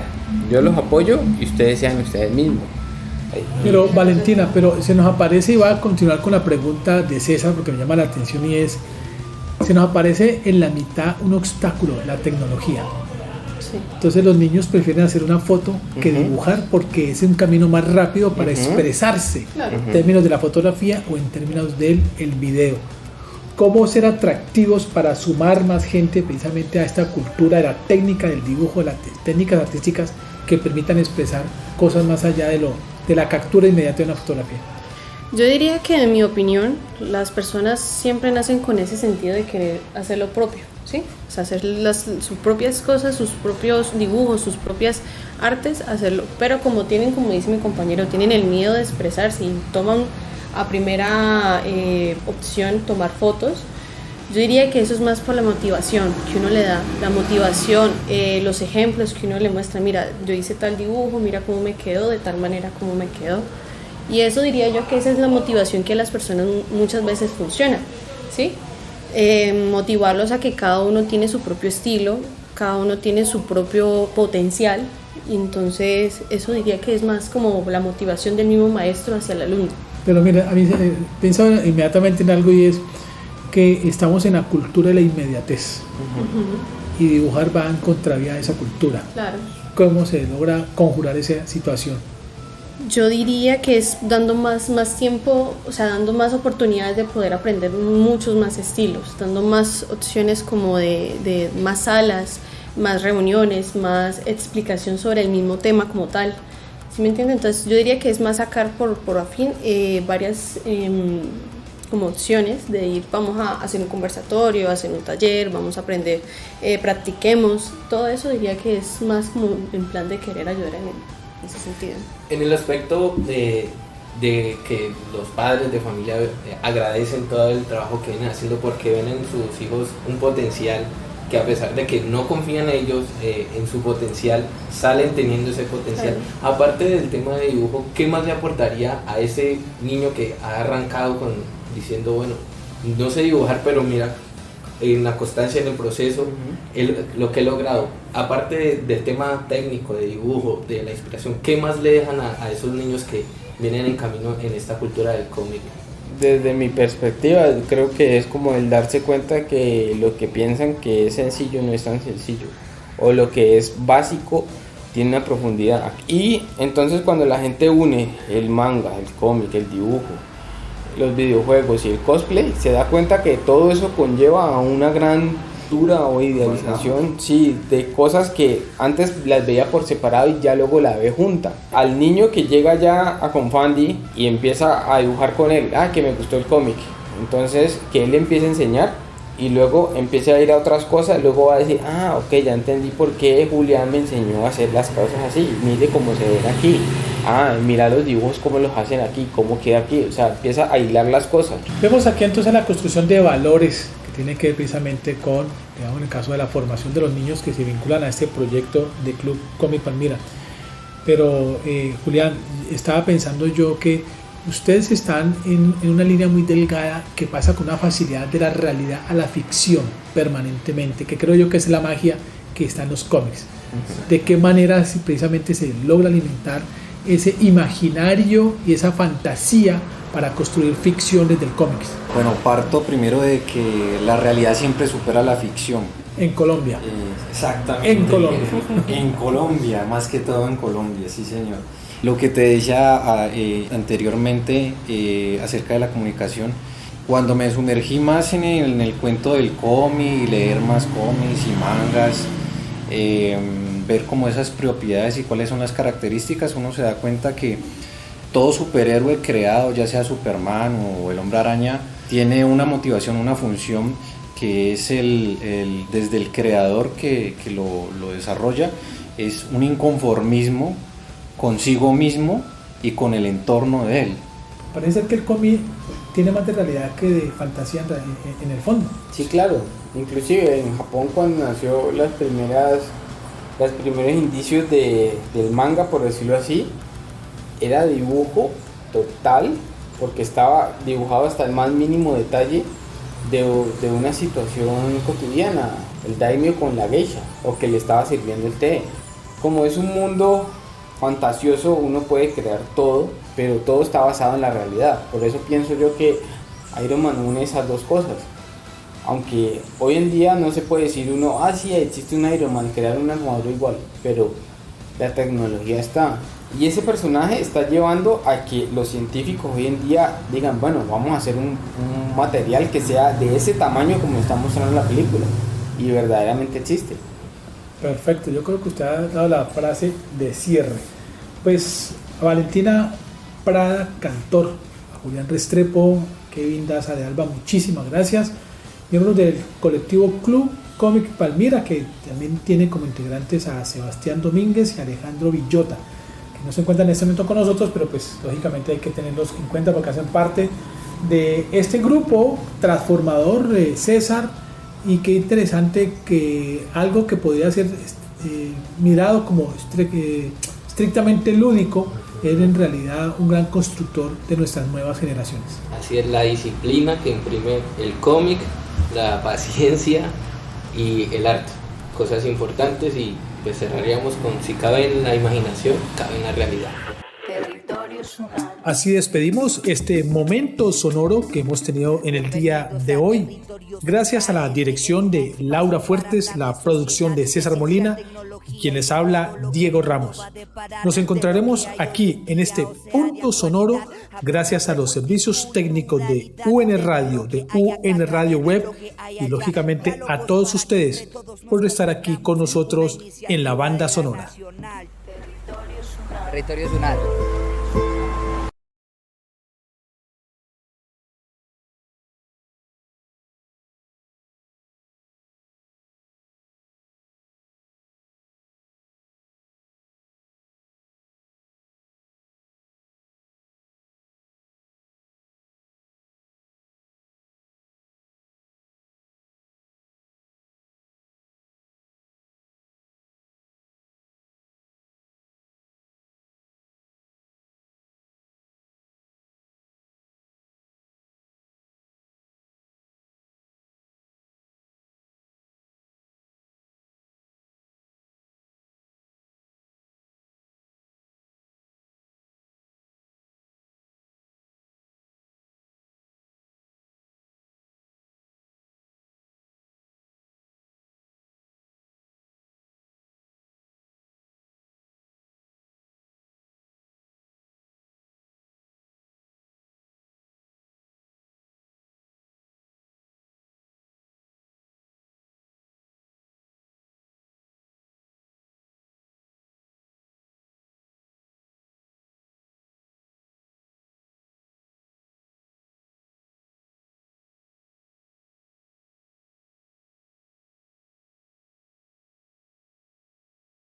Speaker 12: yo los apoyo y ustedes sean ustedes mismos.
Speaker 7: Pero Valentina, se nos aparece, y va a continuar con la pregunta de César porque me llama la atención, y es, se nos aparece en la mitad un obstáculo, la tecnología. Sí. Entonces los niños prefieren hacer una foto que dibujar porque es un camino más rápido para expresarse, en términos de la fotografía o en términos del video. ¿Cómo ser atractivos para sumar más gente precisamente a esta cultura de la técnica del dibujo, de las técnicas artísticas que permitan expresar cosas más allá de la captura inmediata de una fotografía?
Speaker 13: Yo diría que, en mi opinión, las personas siempre nacen con ese sentido de querer hacer lo propio, ¿sí? O sea, hacer sus propias cosas, sus propios dibujos, sus propias artes, hacerlo. Pero como dice mi compañero, tienen el miedo de expresarse y toman a primera opción tomar fotos. Yo diría que eso es más por la motivación que uno le da, la motivación, los ejemplos que uno le muestra, mira, yo hice tal dibujo, mira cómo me quedó, de tal manera cómo me quedó. Y eso diría yo que esa es la motivación que a las personas muchas veces funciona, ¿sí? Motivarlos a que cada uno tiene su propio estilo, cada uno tiene su propio potencial, y entonces eso diría que es más como la motivación del mismo maestro hacia el alumno.
Speaker 7: Pero mira, a mí pensaba inmediatamente en algo, y es que estamos en la cultura de la inmediatez, y dibujar va en contravía de esa cultura.
Speaker 13: Claro.
Speaker 7: ¿Cómo se logra conjurar esa situación?
Speaker 13: Yo diría que es dando más tiempo, o sea, dando más oportunidades de poder aprender muchos más estilos, dando más opciones como de más salas, más reuniones, más explicación sobre el mismo tema como tal. ¿Sí me entienden? Entonces yo diría que es más sacar por afín varias como opciones de ir, vamos a hacer un conversatorio, hacer un taller, vamos a aprender, practiquemos, todo eso diría que es más como en plan de querer ayudar en ese sentido.
Speaker 3: En el aspecto de que los padres de familia agradecen todo el trabajo que vienen haciendo porque ven en sus hijos un potencial que, a pesar de que no confían en ellos, en su potencial, salen teniendo ese potencial. Claro. Aparte del tema de dibujo, ¿qué más le aportaría a ese niño que ha arrancado diciendo, bueno, no sé dibujar, pero mira, en la constancia en el proceso, lo que he logrado, aparte del tema técnico, de dibujo, de la inspiración, ¿qué más le dejan a esos niños que vienen en camino en esta cultura del cómic?
Speaker 12: Desde mi perspectiva, creo que es como el darse cuenta que lo que piensan que es sencillo no es tan sencillo, o lo que es básico tiene una profundidad. Y entonces cuando la gente une el manga, el cómic, el dibujo, los videojuegos y el cosplay, se da cuenta que todo eso conlleva a una gran cultura o idealización, sí, de cosas que antes las veía por separado y ya luego la ve junta. Al niño que llega ya a Confandi y empieza a dibujar con él, que me gustó el cómic, entonces que él le empiece a enseñar y luego empiece a ir a otras cosas, luego va a decir, ok, ya entendí por qué Julián me enseñó a hacer las cosas así, mire cómo se ven aquí, mira los dibujos cómo los hacen aquí, cómo queda aquí, o sea, empieza a hilar las cosas.
Speaker 7: Vemos aquí entonces la construcción de valores que tiene que ver precisamente con, digamos, en el caso de la formación de los niños que se vinculan a este proyecto de Club Cómic Palmira. Pero Julián, estaba pensando yo que ustedes están en una línea muy delgada que pasa con una facilidad de la realidad a la ficción permanentemente, que creo yo que es la magia que está en los cómics. ¿De qué manera precisamente se logra alimentar ese imaginario y esa fantasía para construir ficciones del cómics?
Speaker 11: Bueno, parto primero de que la realidad siempre supera la ficción.
Speaker 7: En Colombia.
Speaker 11: Exactamente.
Speaker 7: En Colombia.
Speaker 11: En Colombia, más que todo en Colombia, sí señor. Lo que te decía anteriormente acerca de la comunicación, cuando me sumergí más en el cuento del cómic, y leer más cómics y mangas, ver como esas propiedades y cuáles son las características, uno se da cuenta que todo superhéroe creado, ya sea Superman o el Hombre Araña, tiene una motivación, una función que es desde el creador que lo desarrolla, es un inconformismo consigo mismo y con el entorno de él.
Speaker 7: Parece ser que el cómic tiene más de realidad que de fantasía en el fondo.
Speaker 12: Sí, claro. Inclusive en Japón, cuando nació los primeros indicios del manga, por decirlo así, era dibujo total, porque estaba dibujado hasta el más mínimo detalle de una situación cotidiana, el daimyo con la geisha, o que le estaba sirviendo el té. Como es un mundo fantasioso, uno puede crear todo, pero todo está basado en la realidad. Por eso pienso yo que Iron Man une esas dos cosas. Aunque hoy en día no se puede decir uno, sí, existe un Iron Man, crear una armadura igual, pero la tecnología está. Y ese personaje está llevando a que los científicos hoy en día digan, bueno, vamos a hacer un material que sea de ese tamaño como está mostrando en la película. Y verdaderamente existe.
Speaker 7: Perfecto, yo creo que usted ha dado la frase de cierre. Pues a Valentina Prada Cantor, a Julián Restrepo, Kevin Daza de Alba, muchísimas gracias. Miembros del colectivo Club Cómic Palmira, que también tiene como integrantes a Sebastián Domínguez y Alejandro Villota. que no se encuentran en este momento con nosotros, pero pues lógicamente hay que tenerlos en cuenta porque hacen parte de este grupo transformador, César, y qué interesante que algo que podría ser mirado como estrictamente lúdico es en realidad un gran constructor de nuestras nuevas generaciones.
Speaker 14: Así es, la disciplina que imprime el cómic, la paciencia y el arte, cosas importantes, y pues cerraríamos con: si cabe en la imaginación, cabe en la realidad.
Speaker 7: Así despedimos este momento sonoro que hemos tenido en el día de hoy. Gracias a la dirección de Laura Fuertes, la producción de César Molina, y quien les habla, Diego Ramos. Nos encontraremos aquí en este punto sonoro gracias a los servicios técnicos de UN Radio, de UN Radio Web, y lógicamente a todos ustedes por estar aquí con nosotros en la banda sonora.
Speaker 2: Territorio Zonal.